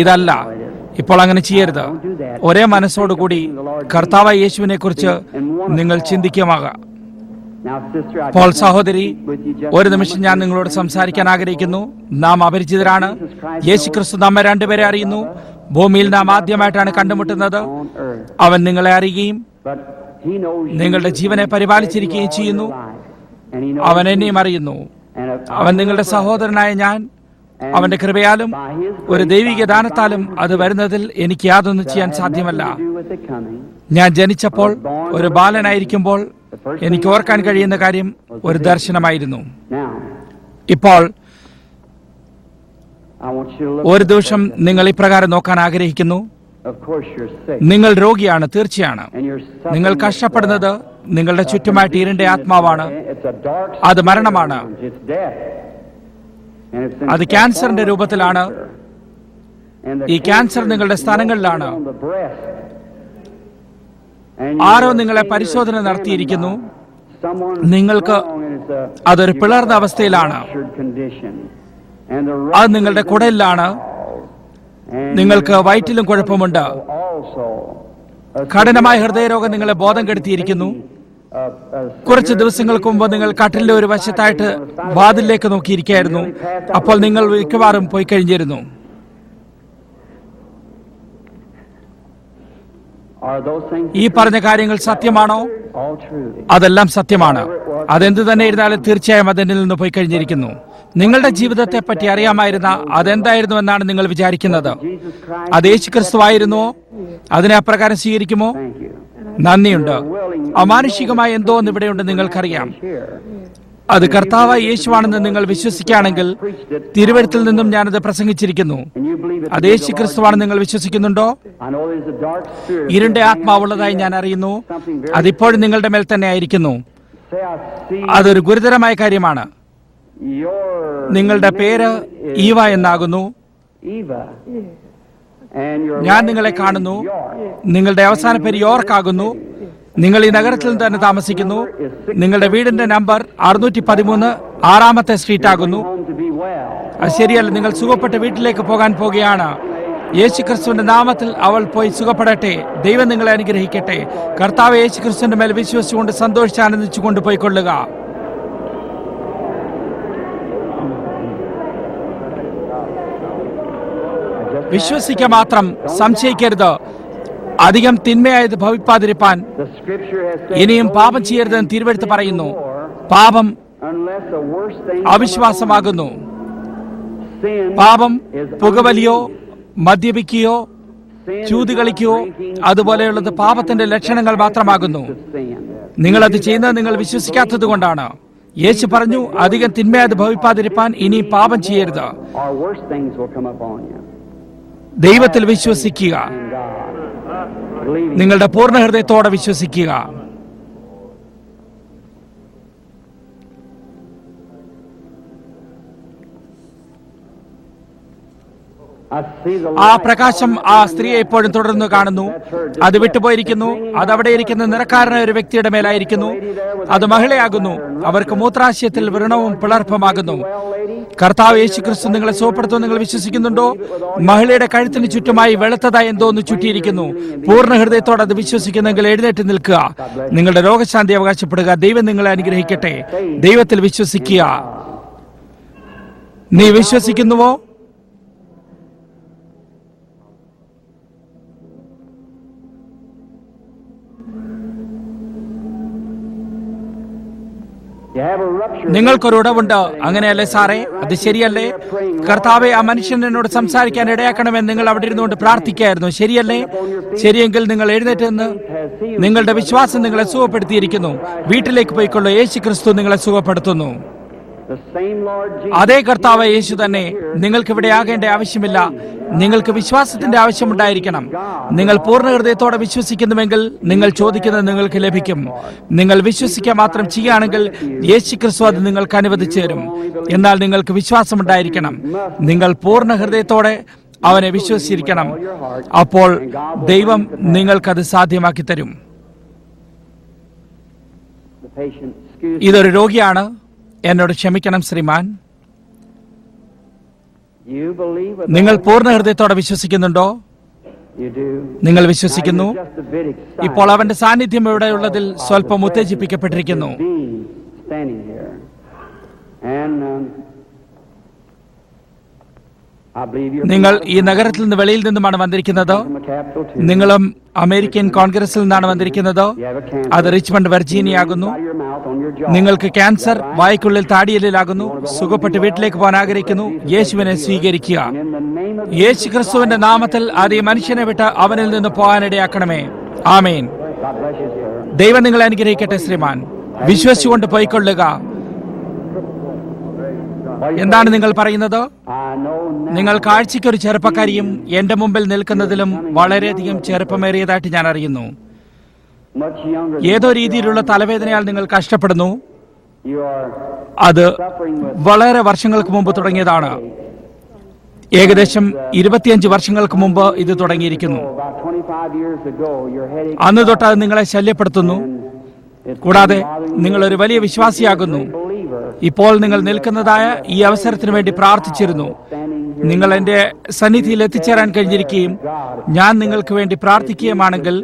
Speaker 1: ഇതല്ല. ഇപ്പോൾ അങ്ങനെ ചെയ്യരുത്. ഒരേ മനസ്സോടുകൂടി കർത്താവായ യേശുവിനെ കുറിച്ച് നിങ്ങൾ ചിന്തിക്കുമാകാം. അപ്പോൾ സഹോദരി, ഒരു നിമിഷം ഞാൻ നിങ്ങളോട് സംസാരിക്കാൻ ആഗ്രഹിക്കുന്നു. നാം അപരിചിതരാണ്. യേശുക്രിസ്തു നമ്മെ രണ്ടുപേരെ അറിയുന്നു. ഭൂമിയിൽ നാം ആദ്യമായിട്ടാണ് കണ്ടുമുട്ടുന്നത്. അവൻ നിങ്ങളെ അറിയുകയും നിങ്ങളുടെ ജീവനെ പരിപാലിച്ചിരിക്കുകയും ചെയ്യുന്നു. അവൻ എന്നെയും അറിയുന്നു. അവൻ നിങ്ങളുടെ സഹോദരനായ ഞാൻ അവന്റെ കൃപയാലും ഒരു ദൈവിക ദാനത്താലും അത് വരുന്നതിൽ എനിക്ക് യാതൊന്നും ചെയ്യാൻ സാധ്യമല്ല. ഞാൻ ജനിച്ചപ്പോൾ ഒരു ബാലനായിരിക്കുമ്പോൾ എനിക്ക് ഓർക്കാൻ കഴിയുന്ന കാര്യം ഒരു ദർശനമായിരുന്നു. ഇപ്പോൾ ഒരു ദിവസം നിങ്ങൾ ഇപ്രകാരം നോക്കാൻ ആഗ്രഹിക്കുന്നു. നിങ്ങൾ രോഗിയാണ്, തീർച്ചയാണ്. നിങ്ങൾ കഷ്ടപ്പെടുന്നത് നിങ്ങളുടെ ചുറ്റുമായിട്ട് ഇരുണ്ട ആത്മാവാണ്. അത് മരണമാണ്. അത് ക്യാൻസറിന്റെ രൂപത്തിലാണ്. ഈ ക്യാൻസർ നിങ്ങളുടെ സ്ഥാനങ്ങളിലാണ്. ആരോ നിങ്ങളെ പരിശോധന നടത്തിയിരിക്കുന്നു. നിങ്ങൾക്ക് അതൊരു പിളർന്ന അവസ്ഥയിലാണ്. അത് നിങ്ങളുടെ കുടലിലാണ്. നിങ്ങൾക്ക് വയറ്റിലും കുഴപ്പമുണ്ട്. കഠിനമായ ഹൃദയരോഗം നിങ്ങളെ ബോധം കെടുത്തിയിരിക്കുന്നു. കുറച്ച് ദിവസങ്ങൾക്ക് മുമ്പ് നിങ്ങൾ കട്ടിലിന്റെ ഒരു വശത്തായിട്ട് വാതിലിലേക്ക് നോക്കിയിരിക്കുകയായിരുന്നു. അപ്പോൾ നിങ്ങൾ മിക്കവാറും പോയി കഴിഞ്ഞിരുന്നു. ഈ പറഞ്ഞ കാര്യങ്ങൾ സത്യമാണോ? അതെല്ലാം സത്യമാണ്. അതെന്ത് തന്നെ ഇരുന്നാലും തീർച്ചയായും അതെന്നിൽ നിന്ന് പോയി കഴിഞ്ഞിരിക്കുന്നു. നിങ്ങളുടെ ജീവിതത്തെ പറ്റി അറിയാമായിരുന്ന അതെന്തായിരുന്നു എന്നാണ് നിങ്ങൾ വിചാരിക്കുന്നത്. അത് യേശുക്രിസ്തു ആയിരുന്നുവോ? അതിനെ അപ്രകാരം സ്വീകരിക്കുമോ? നന്ദിയുണ്ട്. അമാനുഷികമായ എന്തോ ഒന്ന് ഇവിടെയുണ്ട്. നിങ്ങൾക്കറിയാം. അത് കർത്താവായ യേശുവാണെന്ന് നിങ്ങൾ വിശ്വസിക്കുകയാണെങ്കിൽ, തിരുവഴുത്തിൽ നിന്നും ഞാനത് പ്രസംഗിച്ചിരിക്കുന്നു. അത് യേശുക്രിസ്തുവാണെന്ന് നിങ്ങൾ വിശ്വസിക്കുന്നുണ്ടോ? ഇരുണ്ട ആത്മാവുള്ളതായി ഞാൻ അറിയുന്നു. അതിപ്പോഴും നിങ്ങളുടെ മേൽ തന്നെ ആയിരിക്കുന്നു. അതൊരു ഗുരുതരമായ കാര്യമാണ്. നിങ്ങളുടെ പേര് ഈവ എന്നാകുന്നു. ഞാൻ നിങ്ങളെ കാണുന്നു. നിങ്ങളുടെ അവസാന പേര് യോർക്ക് ആകുന്നു. നിങ്ങൾ ഈ നഗരത്തിൽ തന്നെ താമസിക്കുന്നു. നിങ്ങളുടെ വീടിന്റെ നമ്പർ 613 6ാമത്തെ സ്ട്രീറ്റ് ആകുന്നു. അത് ശരിയല്ല. നിങ്ങൾ സുഖപ്പെട്ട് വീട്ടിലേക്ക് പോകാൻ പോകുകയാണ്. യേശുക്രിസ്തുവിന്റെ നാമത്തിൽ അവൾ പോയി സുഖപ്പെടട്ടെ. ദൈവം നിങ്ങളെ അനുഗ്രഹിക്കട്ടെ. കർത്താവ് യേശുക്രിസ്തുവിന്റെ മേൽ വിശ്വസിച്ചുകൊണ്ട് സന്തോഷിച്ച് ആനന്ദിച്ചുകൊണ്ട് പോയിക്കൊള്ളുക. വിശ്വസിക്കുക മാത്രം, സംശയിക്കരുത്. അധികം തിന്മയായത് ഭവിപ്പാതിരിപ്പാൻ ഇനിയും പാപം ചെയ്യരുതെന്ന് തിരുവെഴുത്ത് പറയുന്നു. പാപം അവിശ്വാസമാകുന്നു. പാപം പുകവലിയോ മദ്യപിക്കുകയോ ചൂത് കളിക്കുകയോ അതുപോലെയുള്ളത് പാപത്തിന്റെ ലക്ഷണങ്ങൾ മാത്രമാകുന്നു. നിങ്ങളത് ചെയ്യുന്നത് നിങ്ങൾ വിശ്വസിക്കാത്തത് കൊണ്ടാണ്. യേശു പറഞ്ഞു, അധികം തിന്മയായത് ഭവിപ്പാതിരിപ്പാൻ ഇനി പാപം ചെയ്യരുത്. ദൈവത്തിൽ വിശ്വസിക്കുക. നിങ്ങളുടെ പൂർണ്ണ ഹൃദയത്തോടെ വിശ്വസിക്കുക. ആ പ്രകാശം ആ സ്ത്രീയെ എപ്പോഴും തുടർന്ന് കാണുന്നു. അത് വിട്ടുപോയിരിക്കുന്നു. അത് അവിടെ ഇരിക്കുന്ന നിറക്കാരനായ ഒരു വ്യക്തിയുടെ മേലായിരിക്കുന്നു. അത് മഹിളയാകുന്നു. അവർക്ക് മൂത്രാശയത്തിൽ വ്രണവും പിളർപ്പുമാകുന്നു. കർത്താവ് യേശുക്രിസ്തു നിങ്ങളെ സുഖപ്പെടുത്തും. നിങ്ങൾ വിശ്വസിക്കുന്നുണ്ടോ? മഹിളയുടെ കഴുത്തിന് ചുറ്റുമായി വെളുത്തതായി എന്തോ ഒന്ന് ചുറ്റിയിരിക്കുന്നു. പൂർണ്ണ ഹൃദയത്തോടെ അത് വിശ്വസിക്കുന്നെങ്കിൽ എഴുന്നേറ്റ് നിൽക്കുക. നിങ്ങളുടെ രോഗശാന്തി അവകാശപ്പെടുക. ദൈവം നിങ്ങളെ അനുഗ്രഹിക്കട്ടെ. ദൈവത്തിൽ വിശ്വസിക്കുക. നീ വിശ്വസിക്കുന്നുവോ? നിങ്ങൾക്കൊരു ഉടവുണ്ട്, അങ്ങനെയല്ലേ സാറേ? അത് ശരിയല്ലേ? കർത്താവെ, ആ മനുഷ്യൻ എന്നോട് സംസാരിക്കാൻ ഇടയാക്കണമെന്ന് നിങ്ങൾ അവിടെ ഇരുന്നുകൊണ്ട് പ്രാർത്ഥിക്കായിരുന്നു, ശരിയല്ലേ? ശരിയെങ്കിൽ നിങ്ങൾ എഴുന്നേറ്റ് നിന്ന് നിങ്ങളുടെ വിശ്വാസം നിങ്ങളെ സുഖപ്പെടുത്തിയിരിക്കുന്നു. വീട്ടിലേക്ക് പോയിക്കൊള്ളൂ. യേശു ക്രിസ്തു നിങ്ങളെ സുഖപ്പെടുത്തുന്നു. അതേ കർത്താവ് യേശു തന്നെ. നിങ്ങൾക്ക് ഇവിടെ ആകേണ്ട ആവശ്യമില്ല. നിങ്ങൾക്ക് വിശ്വാസത്തിന്റെ ആവശ്യമുണ്ടായിരിക്കണം. നിങ്ങൾ പൂർണ്ണ ഹൃദയത്തോടെ വിശ്വസിക്കുന്നുവെങ്കിൽ നിങ്ങൾ ചോദിക്കുന്നത് നിങ്ങൾക്ക് ലഭിക്കും. നിങ്ങൾ വിശ്വസിക്കുക മാത്രം ചെയ്യുകയാണെങ്കിൽ യേശു ക്രിസ്തു അത് നിങ്ങൾക്ക് അനുവദിച്ചു തരും. എന്നാൽ നിങ്ങൾക്ക് വിശ്വാസമുണ്ടായിരിക്കണം. നിങ്ങൾ പൂർണ്ണ ഹൃദയത്തോടെ അവനെ വിശ്വസിച്ചിരിക്കണം. അപ്പോൾ ദൈവം നിങ്ങൾക്കത് സാധ്യമാക്കി തരും. ഇതൊരു രോഗിയാണ്. എന്നോട് ക്ഷമിക്കണം ശ്രീമാൻ. നിങ്ങൾ പൂർണ്ണ ഹൃദയത്തോടെ വിശ്വസിക്കുന്നുണ്ടോ? നിങ്ങൾ വിശ്വസിക്കുന്നു. ഇപ്പോൾ അവന്റെ സാന്നിധ്യം ഇവിടെയുള്ളതിൽ സ്വല്പം ഉത്തേജിപ്പിക്കപ്പെട്ടിരിക്കുന്നു. നിങ്ങൾ ഈ നഗരത്തിൽ നിന്ന് വെളിയിൽ നിന്നുമാണ് വന്നിരിക്കുന്നത്. നിങ്ങളും അമേരിക്കൻ കോൺഗ്രസിൽ നിന്നാണ് വന്നിരിക്കുന്നത്. അത് റിച്ച്മണ്ട് വെർജീനിയ ആകുന്നു. നിങ്ങൾക്ക് ക്യാൻസർ വായ്ക്കുള്ളിൽ താടിയലിലാകുന്നു. സുഖപ്പെട്ട് വീട്ടിലേക്ക് പോകാൻ ആഗ്രഹിക്കുന്നു. യേശുവിനെ സ്വീകരിക്കുക. യേശു ക്രിസ്തുവിന്റെ നാമത്തിൽ അത് ഈ മനുഷ്യനെ വിട്ട് അവനിൽ നിന്ന് പോകാനിടയാക്കണമേ. ആമേൻ. ദൈവം നിങ്ങളെ അനുഗ്രഹിക്കട്ടെ ശ്രീമാൻ. വിശ്വസിച്ചുകൊണ്ട് പോയിക്കൊള്ളുക. എന്താണ് നിങ്ങൾ പറയുന്നത്? നിങ്ങൾ കാഴ്ചയ്ക്കൊരു ചെറുപ്പക്കാരിയും എന്റെ മുമ്പിൽ നിൽക്കുന്നതിലും വളരെയധികം ചെറുപ്പമേറിയതായിട്ട് ഞാൻ അറിയുന്നു. ഏതോ രീതിയിലുള്ള തലവേദനയാൽ നിങ്ങൾ കഷ്ടപ്പെടുന്നു. അത് വളരെ വർഷങ്ങൾക്ക് മുമ്പ് തുടങ്ങിയതാണ്. ഏകദേശം 25 വർഷങ്ങൾക്ക് മുമ്പ് ഇത് തുടങ്ങിയിരിക്കുന്നു. അന്ന് തൊട്ട് അത് നിങ്ങളെ ശല്യപ്പെടുത്തുന്നു. കൂടാതെ നിങ്ങൾ ഒരു വലിയ വിശ്വാസിയാകുന്നു. ഇപ്പോൾ നിങ്ങൾ നിൽക്കുന്നതായ ഈ അവസരത്തിന് വേണ്ടി പ്രാർത്ഥിച്ചിരുന്നു. നിങ്ങൾ എന്റെ സന്നിധിയിൽ എത്തിച്ചേരാൻ കഴിഞ്ഞിരിക്കുകയും ഞാൻ നിങ്ങൾക്ക് വേണ്ടി പ്രാർത്ഥിക്കുകയുമാണെങ്കിൽ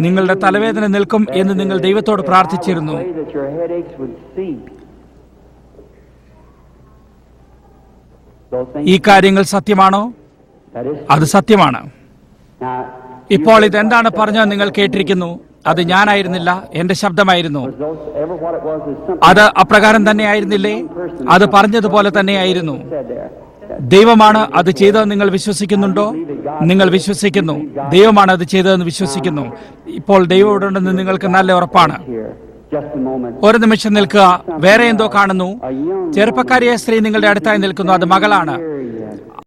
Speaker 1: നിങ്ങളുടെ തലവേദന നിൽക്കും എന്ന് നിങ്ങൾ ദൈവത്തോട് പ്രാർത്ഥിച്ചിരുന്നു. ഈ കാര്യങ്ങൾ സത്യമാണോ? അത് സത്യമാണ്. ഇപ്പോൾ ഇതെന്താണ് പറഞ്ഞത് നിങ്ങൾ കേട്ടിരിക്കുന്നു. അത് ഞാനായിരുന്നില്ല, എന്റെ ശബ്ദമായിരുന്നു. അത് അപ്രകാരം തന്നെ ആയിരുന്നില്ലേ? അത് പറഞ്ഞതുപോലെ തന്നെയായിരുന്നു. ദൈവമാണ് അത് ചെയ്തതെന്ന് നിങ്ങൾ വിശ്വസിക്കുന്നുണ്ടോ? നിങ്ങൾ വിശ്വസിക്കുന്നു. ദൈവമാണ് അത് ചെയ്തതെന്ന് വിശ്വസിക്കുന്നു. ഇപ്പോൾ ദൈവം ഇവിടെ ഉണ്ടെന്ന് നിങ്ങൾക്ക് നല്ല ഉറപ്പാണ്. ഒരു നിമിഷം നിൽക്കുക. വേറെ എന്തോ കാണുന്നു. ചെറുപ്പക്കാരിയായ സ്ത്രീ നിങ്ങളുടെ അടുത്തായി നിൽക്കുന്നു. അത് മകളാണ്.